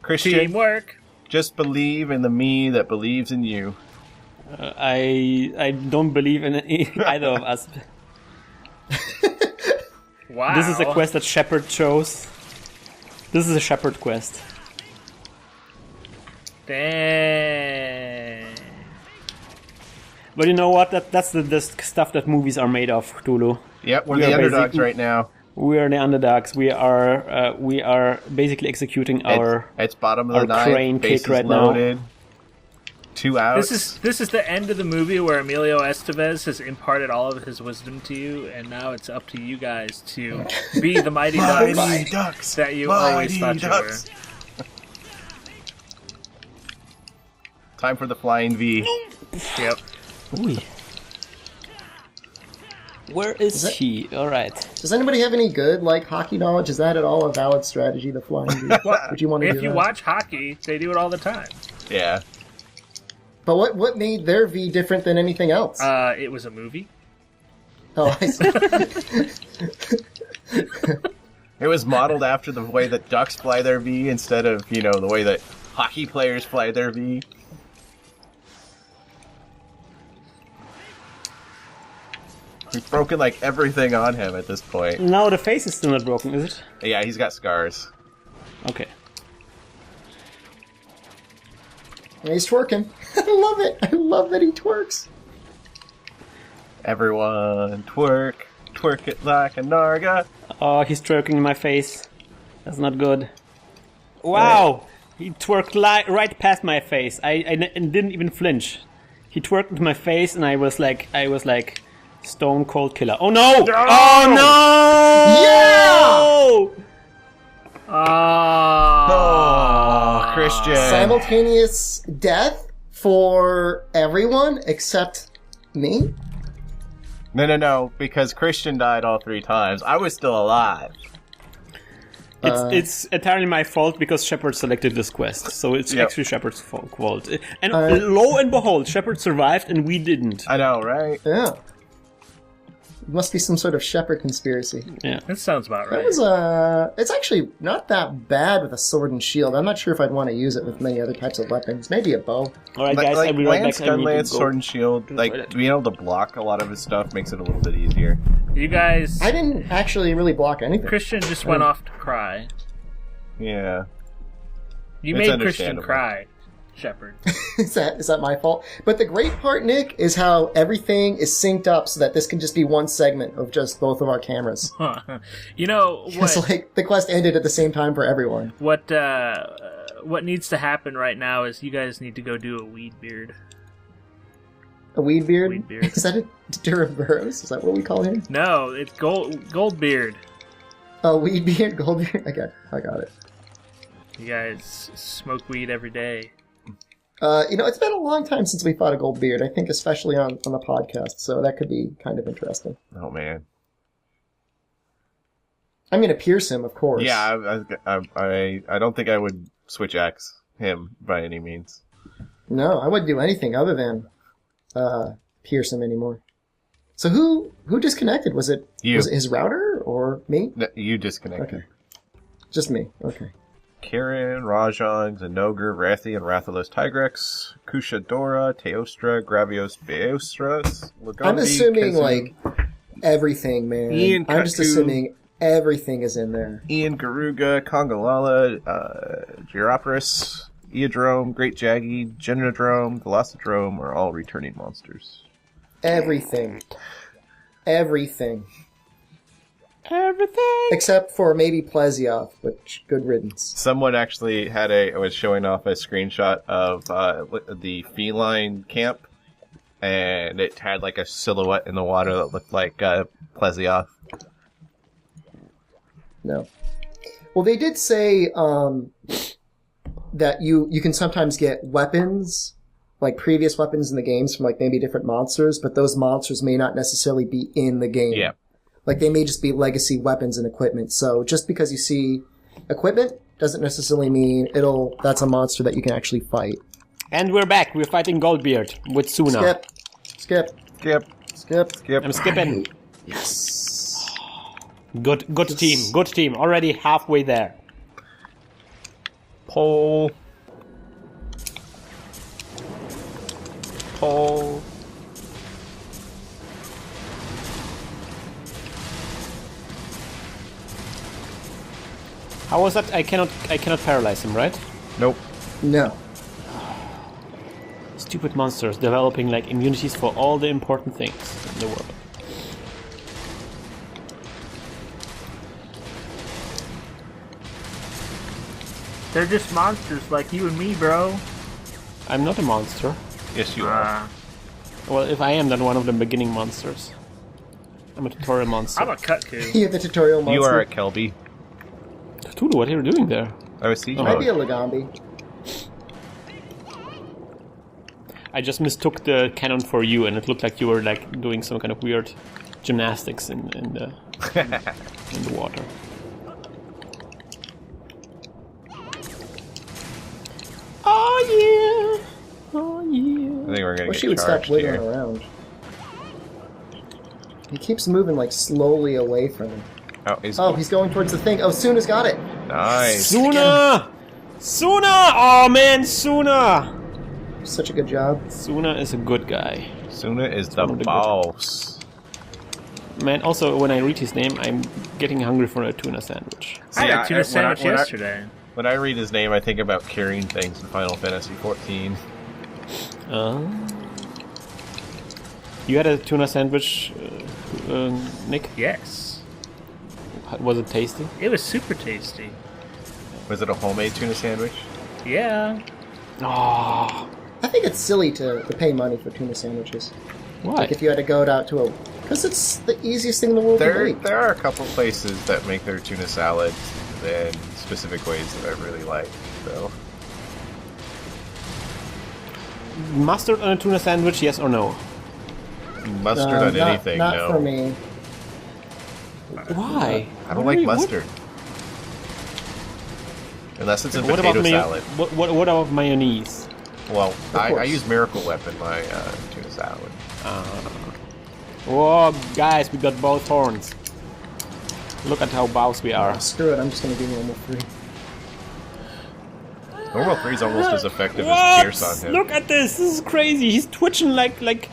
Christian, Teamwork. just believe in the me that believes in you. I don't believe in either of us. Wow. This is a quest that Shepard chose. This is a Shepard quest. Dang. But you know what? That's the stuff that movies are made of, Cthulhu. Yep, we're the underdogs right now. We are the underdogs. We are basically executing it's bottom of the our crane ninth. Bases kick right loaded. now. 2 outs. This is the end of the movie where Emilio Estevez has imparted all of his wisdom to you, and now it's up to you guys to be the mighty ducks that you always thought you were. Time for the flying V. Yep. Ooh. Where is he? Alright. Does anybody have any good, hockey knowledge? Is that at all a valid strategy, the flying V? Would you want to do If you that? watch hockey, they do it all the time. Yeah. But what made their V different than anything else? It was a movie. Oh, I see. It was modeled after the way that ducks fly their V instead of, the way that hockey players fly their V. He's broken, everything on him at this point. No, the face is still not broken, is it? Yeah, he's got scars. Okay. He's twerking. I love it. I love that he twerks. Everyone twerk. Twerk it like a narga. Oh, he's twerking in my face. That's not good. Wow! He twerked right past my face. I didn't even flinch. He twerked into my face, and I was like, stone cold killer. Oh no! No! Oh no! Yeah! Oh, Christian. Simultaneous death for everyone except me? No, because Christian died all 3 times. I was still alive. It's entirely my fault because Shepard selected this quest, so it's actually Shepard's fault. And lo and behold, Shepard survived and we didn't. I know, right? Yeah. It must be some sort of Shepherd conspiracy. Yeah, That sounds about right. That was it's actually not that bad with a sword and shield. I'm not sure if I'd want to use it with many other types of weapons. Maybe a bow. All right, guys, I'll be right Lance, back. I need to Gunlance, go. Sword and Shield, being able to block a lot of his stuff makes it a little bit easier. You guys... I didn't actually really block anything. Christian just went off to cry. Yeah. You It's made Christian understandable. cry, Shepard. Is that my fault? But the great part, Nick, is how everything is synced up so that this can just be one segment of just both of our cameras. You know It's what? the quest ended at the same time for everyone. What needs to happen right now is you guys need to go do a weed beard. A weed beard? Weed beard. Is that a Duraburros? Is that what we call him? No, it's gold beard. Oh, weed beard, gold beard. I got it. You guys smoke weed every day. It's been a long time since we fought a gold beard. I think especially on the podcast, so that could be kind of interesting. Oh, man. I'm going to pierce him, of course. Yeah, I don't think I would switch axe him by any means. No, I wouldn't do anything other than pierce him anymore. So who disconnected? Was it You. Was it his router or me? No, you disconnected. Okay, just me. Okay. Kirin, Rajan, Xenogre, Rathi, and Rathalos Tigrex, Kushadora, Teostra, Gravios Beostras, Lagondi, I'm assuming Kazoo, everything, man. Ian I'm just Kaku. assuming everything is in there. Ian Garuga, Kongalala, Gyropolis, Eodrome, Great Jaggy, Genodrome, Velocidrome are all returning monsters. Everything. Everything. Except for maybe Plesioth, which good riddance. Someone actually was showing off a screenshot of the feline camp, and it had a silhouette in the water that looked like Plesioth. No. Well, they did say that you can sometimes get weapons, previous weapons in the games from maybe different monsters, but those monsters may not necessarily be in the game. Yeah. Like, they may just be legacy weapons and equipment. So just because you see equipment doesn't necessarily mean that's a monster that you can actually fight. And we're back. We're fighting Goldbeard with Suna. Skip. I'm skipping. Yes. Good team. Good team. Already halfway there. Pole. How was that? I cannot paralyze him, right? Nope. No. Stupid monsters developing like immunities for all the important things in the world. They're just monsters like you and me, bro. I'm not a monster. Yes, you are. Well, if I am, then one of the beginning monsters. I'm a tutorial monster. I'm a Cutku. You're the tutorial monster. You are a Kelby. Dude, what are you doing there? I was siege Might mode. be a Lagambi. I just mistook the cannon for you, and it looked like you were like doing some kind of weird gymnastics in the in the water. Oh yeah! Oh yeah! I think we're gonna Wish get he would stop charged wiggling here. around. He keeps moving like slowly away from him. Oh, He's going towards the thing. Oh, Suna's got it. nice. Suna! Suna! Oh man, Suna! Such a good job. Suna is a good guy. Suna is the one of the good- boss. Man, also when I read his name, I'm getting hungry for a tuna sandwich. I had a tuna when sandwich when yesterday. When I read his name, I think about carrying things in Final Fantasy XIV. You had a tuna sandwich, Nick? Yes. Was it tasty? It was super tasty. Was it a homemade tuna sandwich? Yeah. Oh, I think it's silly to pay money for tuna sandwiches. why? Like if you had to go out to a... Because it's the easiest thing in the world to make. There are a couple places that make their tuna salad in specific ways that I really like, though. Mustard on a tuna sandwich, yes or no? Mustard on anything, not no. for me. Why? I don't like mustard. Unless it's in What about potato salad. What about mayonnaise? Well, I course. use Miracle Whip in my tuna salad. Oh, guys, we got both horns. Look at how bows we are. Screw it, I'm just going to do normal 3. Normal 3 is almost as effective What? as Pierce on him. Look at this. This is crazy. He's twitching like And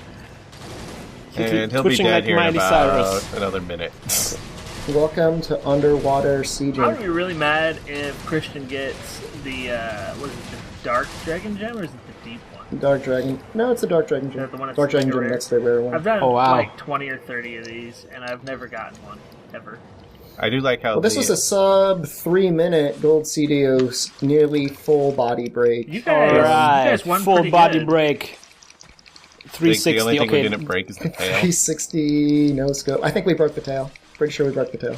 he'll be twitching dead like here in Miley about Cyrus. another minute. Welcome to underwater I sieging. would be really mad if Christian gets the what is it, the Dark Dragon Gem, or is it the Deep one? Dark Dragon. No, it's a Dark Dragon Gem. Is that the one that's Dark Dragon like a Gem, rare? that's the rare one. I've done Oh, wow. like 20 or 30 of these, and I've never gotten one ever. I do like how Well, this was a sub 3 minute gold CDO nearly full body break. You guys, Alright, you guys won full pretty body good. break. the 360. only thing we Okay, didn't break is the tail. 360 no scope. I think we broke the tail. Pretty sure we broke the tail.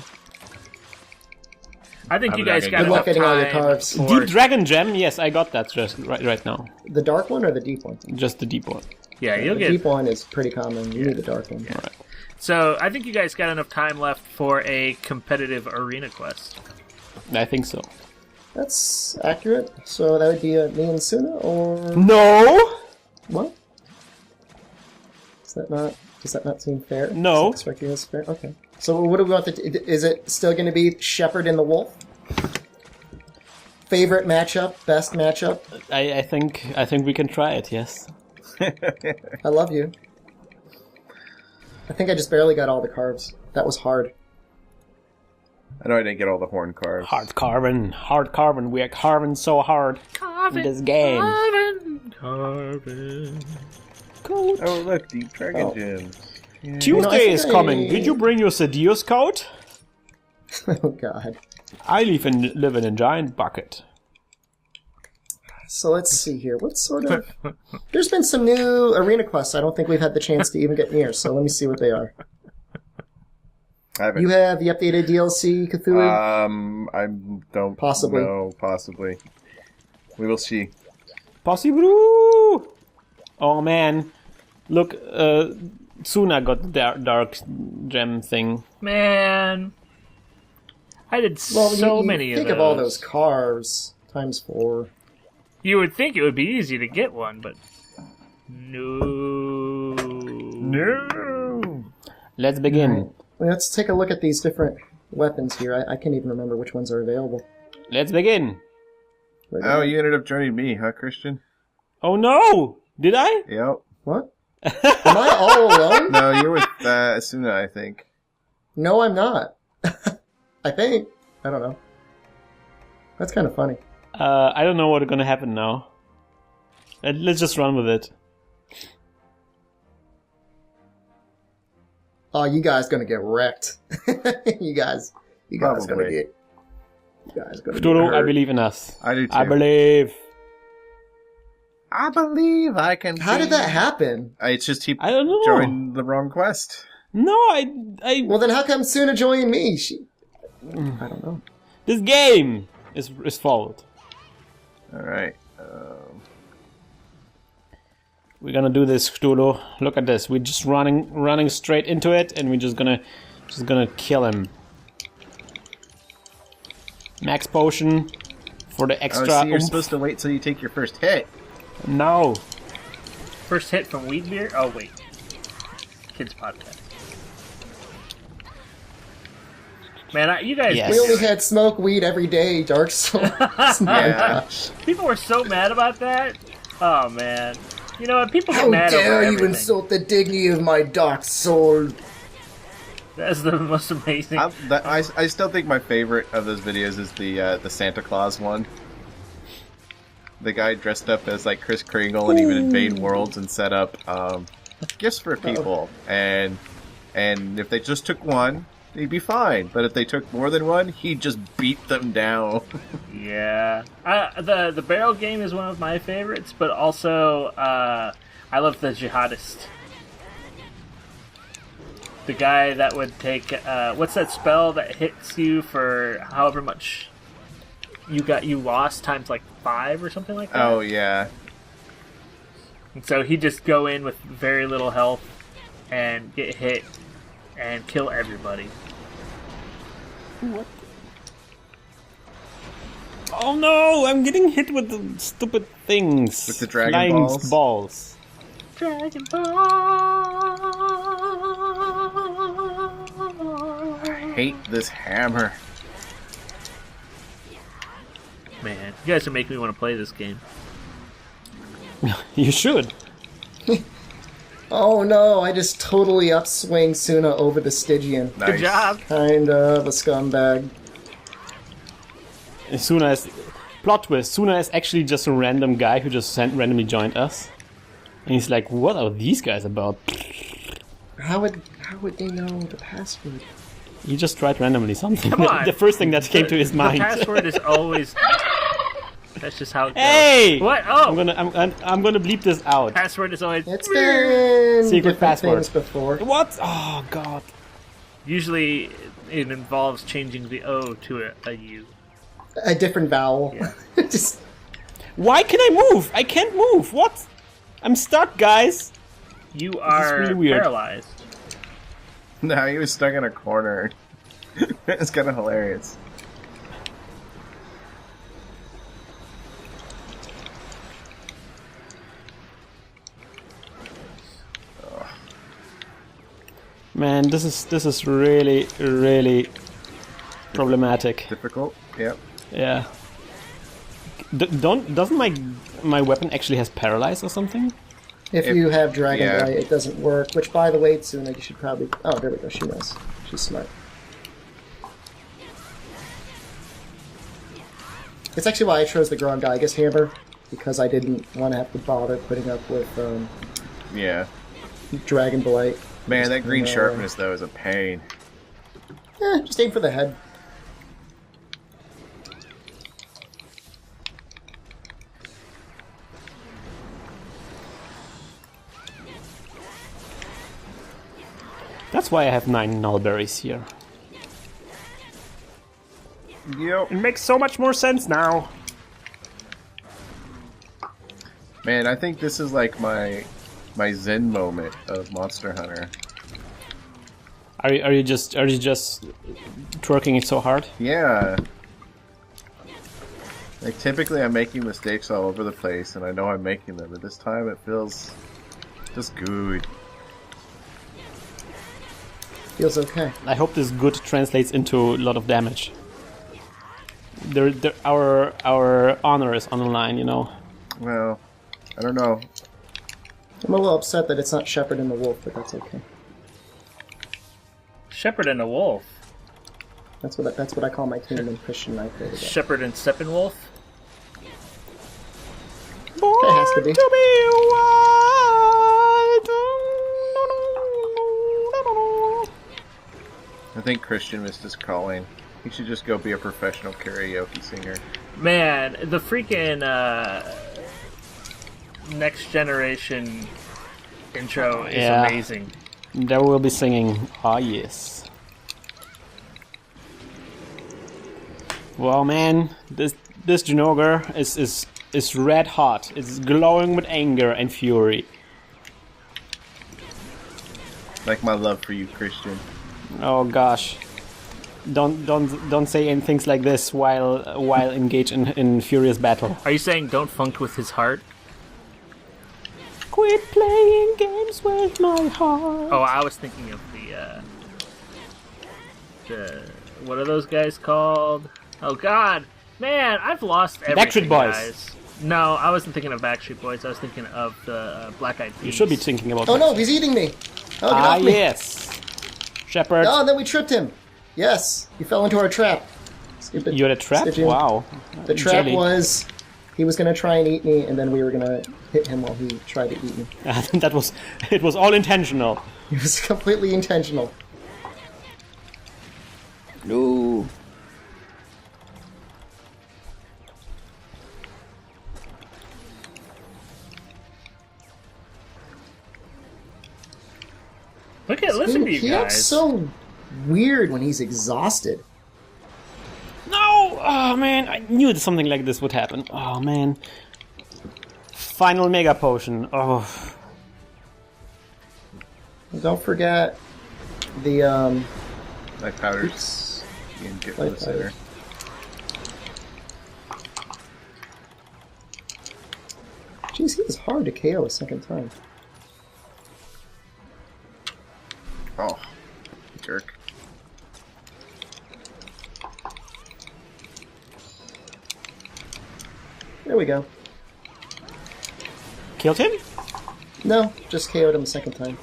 I think I'm you not guys gonna got do Good luck enough getting all your time cards. for- Deep Dragon Gem. Yes, I got that just right now. The dark one or the deep one? Just the deep one. Yeah, you'll The get. deep one is pretty common. You need the dark one. Alright. So I think you guys got enough time left for a competitive arena quest. I think so. That's accurate. So that would be me and Suna, or No. what? Is that not? Does that not seem fair? No. Does that strike you as fair? Okay. So what do we want to? Is it still going to be Shepherd and the Wolf? Favorite matchup, best matchup. I think we can try it. Yes. I love you. I think I just barely got all the carbs. That was hard. I know I didn't get all the horn cards. Hard carbon. We are carving so hard in this game. Carbon. Coat. Oh, look, Deep Dragon Oh. Gems. Tuesday I is think coming. I- Did you bring your Sedios coat? Oh God. I live in a giant bucket. So let's see here. What sort of? There's been some new arena quests. I don't think we've had the chance to even get near. So let me see what they are. I haven't. You have the updated DLC Cthulhu. I don't Possibly. know. Possibly. We will see. Possible. Oh man, look. Tsuna got the dark gem thing. Man, I did so many of those. Think of all those cars times 4. You would think it would be easy to get one, but no. Let's begin. Let's take a look at these different weapons here. I can't even remember which ones are available. Let's begin. Oh, you ended up joining me, huh, Christian? Oh no! Did I? Yep. What? Am I all alone? No, you're with Asuna, I think. No, I'm not. I think. I don't know. That's kind of funny. I don't know what's gonna happen now. Let's just run with it. Oh, you guys gonna get wrecked. you guys gonna get. You guys gonna Cthulhu, get hurt. I believe in us. I do too. I believe I can. How did that happen? It's just he I don't know. joined the wrong quest. No, I. Well, then how come Suna joined me? I don't know. This game is fault. All right. We're gonna do this, Cthulhu. Look at this. We're just running straight into it, and we're just gonna kill him. Max potion for the extra. Oh, so you're supposed to wait till you take your first hit. No. First hit from wheat beer? Oh, wait. Kids podcast. Man, you guys... Yes. We only had smoke weed every day, Dark Souls. Yeah. People were so mad about that. Oh, man. You know what? People get How mad over dare you everything. insult the dignity of my Dark Soul? That's the most amazing... I still think my favorite of those videos is the Santa Claus one. The guy dressed up as like Kris Kringle and he would invade worlds and set up gifts for people. And if they just took one, he'd be fine. But if they took more than one, he'd just beat them down. Yeah. The barrel game is one of my favorites, but also I love the jihadist. The guy that would take what's that spell that hits you for however much you lost times like 5 or something like that? Oh yeah. And so he'd just go in with very little health and get hit and kill everybody. What? Oh no! I'm getting hit with the stupid things. With the dragon Flying balls? Dragon Ball! I hate this hammer. Man, you guys are making me want to play this game. You should. Oh no, I just totally upswing Suna over the Stygian. Nice. Good job! Kind of a scumbag. Suna is... Plot twist, Suna is actually just a random guy who just randomly joined us. And he's like, what are these guys about? How would they know the password? He just tried randomly something. Come on. The first thing that came to his mind. The password is always... That's just how it goes. Hey! What? Oh! I'm gonna bleep this out. Password is always... It's been Secret different password. things before. What? Oh god. Usually it involves changing the O to a U. A different vowel. Yeah. Just Why can I move? I can't move. What? I'm stuck, guys. You are really weird. paralyzed. No, he was stuck in a corner. It's kind of hilarious. Man, this is really, really problematic. Difficult. Yep. Yeah. Doesn't my weapon actually has paralyze or something? if you have Dragon yeah. Blight, it doesn't work. Which, by the way, Tsuna, you should probably... Oh, there we go. She knows. She's smart. It's actually why I chose the Grondigus hammer, because I didn't want to have to bother putting up with Yeah. Dragon Blight. Man, that green sharpness though is a pain. Just aim for the head. That's why I have 9 nullberries here. Yep. It makes so much more sense now. Man, I think this is like my my zen moment of Monster Hunter. Are you just twerking it so hard? Yeah. Like, typically I'm making mistakes all over the place, and I know I'm making them, but this time it feels just good. Feels okay. I hope this good translates into a lot of damage. Our honor is on the line, you know. Well, I don't know. I'm a little upset that it's not Shepherd and the Wolf, but that's okay. Shepherd and a wolf. That's what I call my team in Christian Knight. Shepherd and Steppenwolf. It has to be. I think Christian missed his calling. He should just go be a professional karaoke singer. Man, the freaking Next Generation intro is amazing. There will be singing. Ah, yes. Well, man, this Jinoger is red hot. It's glowing with anger and fury. Like my love for you, Christian. Oh gosh. Don't say any things like this while engaged in furious battle. Are you saying don't funk with his heart? Quit playing games with my heart. Oh, I was thinking of the what are those guys called? Oh God, man, I've lost everything. Backstreet Boys. Guys. No, I wasn't thinking of Backstreet Boys. I was thinking of the Black Eyed Peas. You should be thinking about. Oh no, he's eating me! Oh, get off me. Yes, Shepherd. Oh, and then we tripped him. Yes, he fell into our trap. Stupid. You had a trap? Stupid. Wow. The trap Jelly. was he was going to try and eat me, and then we were going to hit him while he tried to eat me. It was all intentional. It was completely intentional. No. Listen to you He acts guys. so weird when he's exhausted. No! Oh man, I knew that something like this would happen. Oh man. Final Mega Potion. Oh. Don't forget the Light powders. You can get Light those later. Jeez, he was hard to KO a second time. Oh, jerk. There we go. Killed him? No, just KO'd him a second time.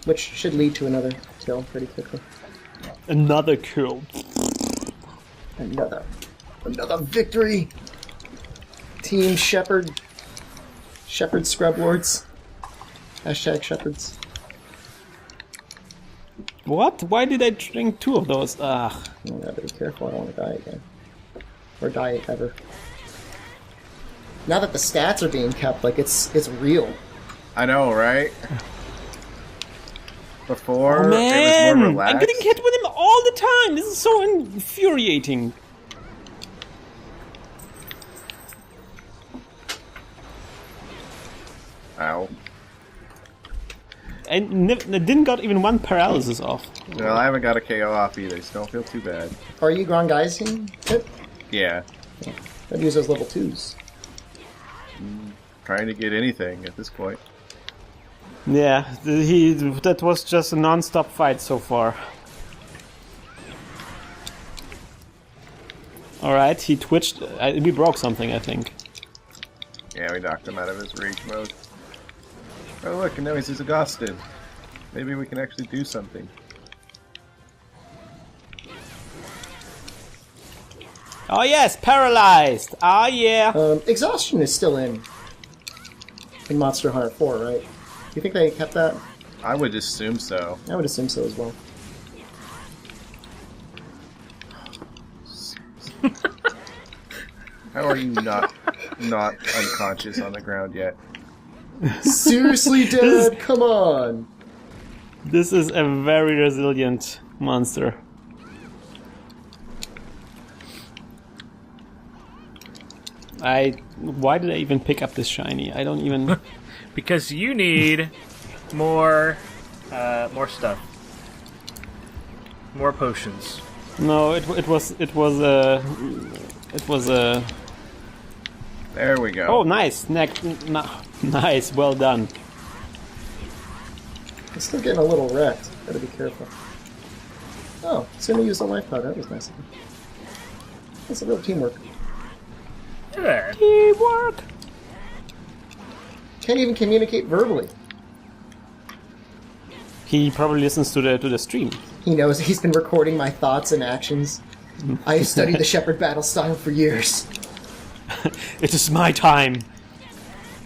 Which should lead to another kill pretty quickly. Another kill. Another victory! Team Shepherd. Shepherd Scrub Lords. Hashtag Shepherds. What? Why did I drink 2 of those? Ugh. I gotta be careful, I don't want to die again. Or die ever. Now that the stats are being kept, like, it's real. I know, right? Before, Oh man! it was more relaxed. I'm getting hit with him all the time! This is so infuriating. Ow. I didn't got even 1 paralysis off. Well, I haven't got a KO off either, so don't feel too bad. Are you Grongizing it? Yeah. I'd use those level 2s. Trying to get anything at this point. Yeah, that was just a non-stop fight so far. Alright, he twitched. We broke something, I think. Yeah, we knocked him out of his rage mode. Oh look, and now he's exhausted. Maybe we can actually do something. Oh yes, paralyzed! Ah yeah! Exhaustion is still in Monster Hunter 4, right? Do you think they kept that? I would assume so. I would assume so as well. How are you not unconscious on the ground yet? Seriously, Dad? Come on! This is a very resilient monster. Why did I even pick up this shiny? I don't even... Because you need more stuff. More potions. No, it was There we go. Oh, nice. Nice. Well done. I'm still getting a little wrecked. Gotta be careful. Oh, it's gonna use a life pod. That was nice of him. That's a real teamwork. Yeah. Teamwork. Can't even communicate verbally. He probably listens to the stream. He knows he's been recording my thoughts and actions. I've studied the Shepherd battle style for years. It is my time.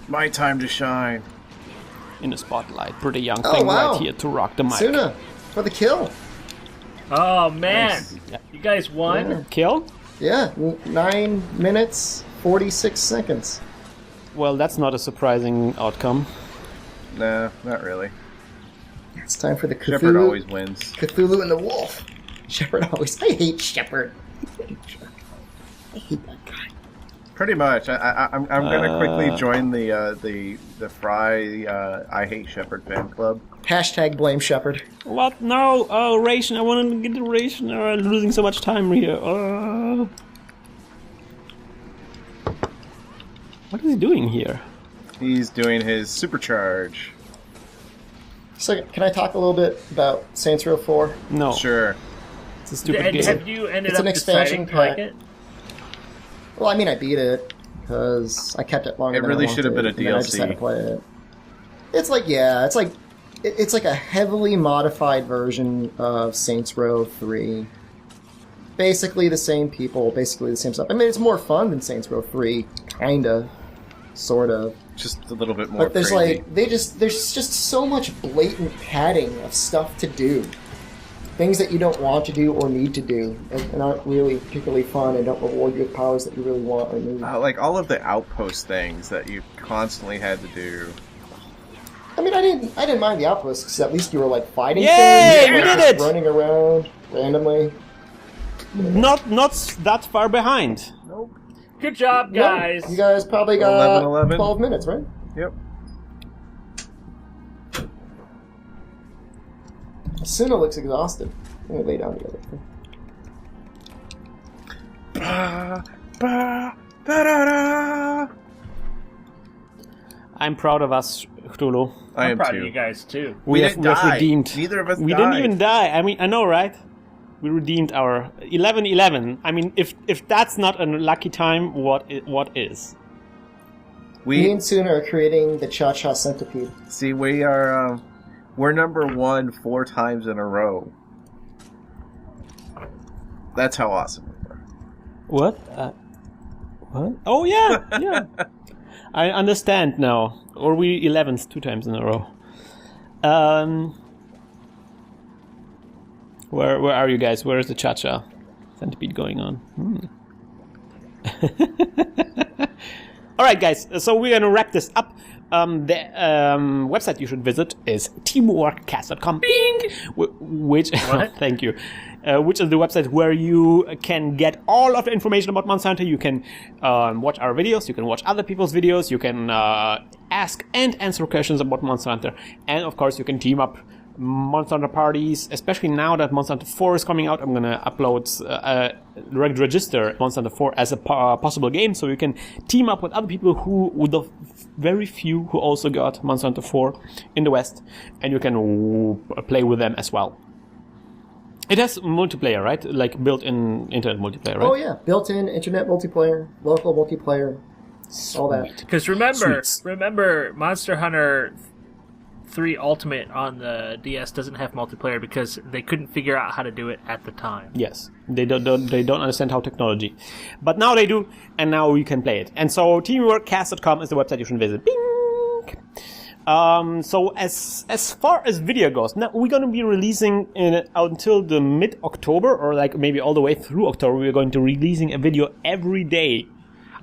My time to shine. In the spotlight, pretty young thing right here to rock the mic. Suna, for the kill. Oh man, Nice. Yeah. you guys won. Yeah. Kill? Yeah, 9 minutes, 46 seconds. Well, that's not a surprising outcome. Nah, not really. It's time for the Cthulhu. Shepherd always wins. Cthulhu and the wolf. Shepherd always. I hate Shepherd. I hate that guy. Pretty much. I'm gonna quickly join the Fry I Hate Shepherd fan club. Hashtag blame Shepherd. What? No! Oh, ration. I want to get the ration. I'm losing so much time here. What is he doing here? He's doing his supercharge. So, can I talk a little bit about Saints Row 4? No. Sure. It's a stupid And game. have you ended It's up an expansion deciding to like pack. it? Well, I mean, I beat it because I kept it longer. It than really I should have wanted, been a and then I just had to DLC. play it. It's like a heavily modified version of Saints Row 3. Basically the same people, basically the same stuff. I mean, it's more fun than Saints Row 3, kinda, sort of. Just a little bit more But there's crazy. there's just so much blatant padding of stuff to do. Things that you don't want to do or need to do, and aren't really particularly fun and don't reward you with powers that you really want or need. Like all of the outpost things that you constantly had to do. I mean, I didn't mind the outposts because at least you were like fighting Yay, things, we like, did it! running around randomly. Not that far behind. Nope. Good job, guys. Yeah, you guys probably got 11. 12 minutes, right? Yep. Suna looks exhausted. I'm gonna lay down together. Ba, ba, da-da-da. I'm proud of us, Cthulhu. I I'm am proud too. of you guys too. We have didn't die. redeemed. Neither of us We died. didn't even die. I mean, I know, right? We redeemed our 11-11. I mean, if that's not a lucky time, what is? Me We and Suna are creating the Cha-Cha Centipede. see. We are. We're number 1 4 times in a row. That's how awesome we were. What? What? Oh yeah, yeah. I understand now. Or we 11th 2 times in a row. Where are you guys? Where is the Cha-Cha Centipede going on? All right, guys. So we're gonna wrap this up. The website you should visit is teamworkcast.com. Bing! Which thank you. Which is the website where you can get all of the information about Monster Hunter. You can watch our videos. You can watch other people's videos. You can ask and answer questions about Monster Hunter. And of course, you can team up Monster Hunter parties, especially now that Monster Hunter 4 is coming out. I'm gonna upload register Monster Hunter 4 as a possible game, so you can team up with other people with the very few who also got Monster Hunter 4 in the West, and you can play with them as well. It has multiplayer, right? Like built-in internet multiplayer, right? Oh yeah, built-in internet multiplayer, local multiplayer, all that. Because remember, Sweet. Monster Hunter 3 Ultimate on the DS doesn't have multiplayer because they couldn't figure out how to do it at the time. Yes, they don't understand how technology, but now they do, and now we can play it. And so teamworkcast.com is the website you should visit. Bing! So as far as video goes, now we're going to be releasing until the mid-October, or like maybe all the way through October. We're going to be releasing a video every day.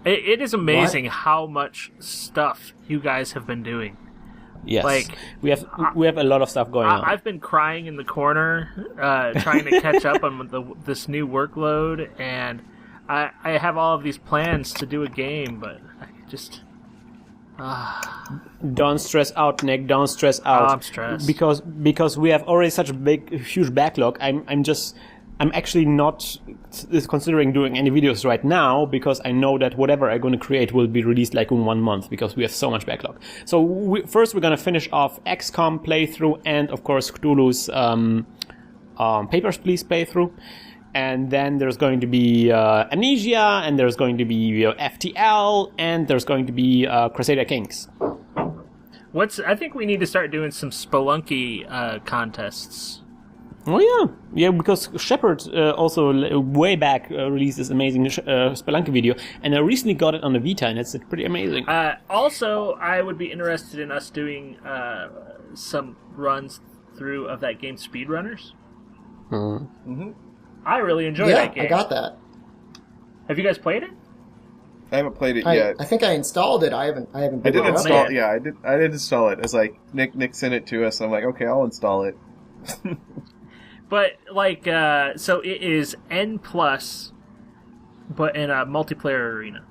It is amazing how much stuff you guys have been doing. Yes, Like, we have a lot of stuff going on. I've been crying in the corner, trying to catch up on this new workload, and I have all of these plans to do a game, but Don't stress out, Nick. Don't stress out. I'm stressed. Because we have already such a huge backlog. I'm actually not considering doing any videos right now because I know that whatever I'm going to create will be released like in 1 month because we have so much backlog. So first we're going to finish off XCOM playthrough and of course Cthulhu's Papers, Please playthrough. And then there's going to be Amnesia, and there's going to be FTL, and there's going to be Crusader Kings. I think we need to start doing some Spelunky contests. Oh yeah, because Shepard also way back released this amazing Spelunky video, and I recently got it on the Vita, and it's pretty amazing. Also, I would be interested in us doing some runs through of that game, Speedrunners. Mm-hmm. I really enjoyed that game. I got that. Have you guys played it? I haven't played it yet. I think I installed it. I haven't. I did install. it. Yeah, I did install it. It's like Nick sent it to us. I'm like, okay, I'll install it. But so it is N+, but in a multiplayer arena.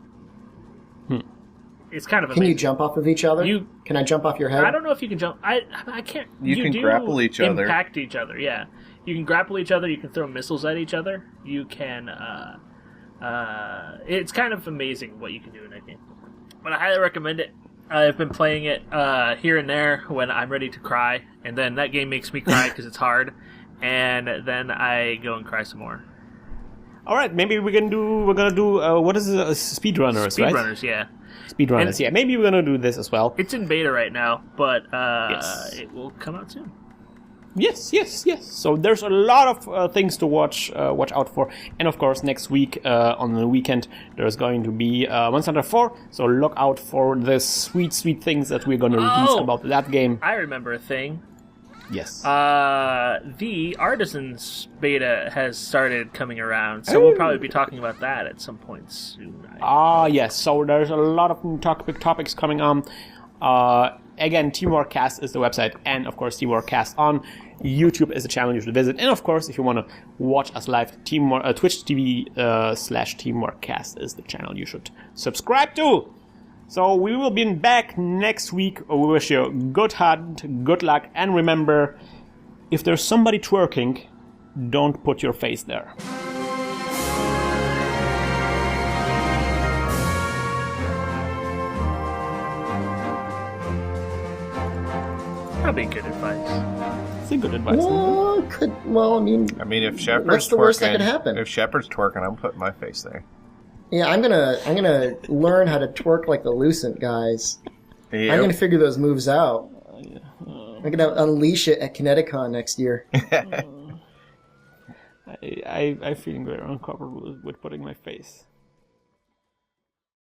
It's kind of amazing. Can you jump off of each other? Can I jump off your head? I don't know if you can jump. I can't. You can grapple each other. Impact each other. Yeah, you can grapple each other. You can throw missiles at each other. You can. It's kind of amazing what you can do in that game. But I highly recommend it. I've been playing it here and there when I'm ready to cry, and then that game makes me cry because it's hard, and then I go and cry some more. All right, maybe we're gonna do what is it? Speedrunners, right? Speedrunners, yeah. Speedrunners, yeah. Maybe we're gonna do this as well. It's in beta right now, but yes. It will come out soon. Yes. So there's a lot of things to watch out for, and of course next week on the weekend there's going to be Monster Hunter 4. So look out for the sweet things that we're going to release about that game. I remember a thing. Yes. The Artisans beta has started coming around, so we'll probably be talking about that at some point soon. Yes. So there's a lot of topics coming on. Again, Teamwork Cast is the website, and of course, Teamwork Cast on YouTube is the channel you should visit. And of course, if you want to watch us live, Twitch TV /Teamwork Cast is the channel you should subscribe to. So we will be back next week. We wish you good hunt, good luck, and remember, if there's somebody twerking, don't put your face there. Probably good advice. It's a good advice. I mean, if Shepard's what's the worst that could happen? If Shepard's twerking, I'm putting my face there. Yeah, I'm gonna learn how to twerk like the Lucent guys. Yep. I'm gonna figure those moves out. I'm gonna unleash it at Kineticon next year. I'm feeling very uncomfortable with putting my face.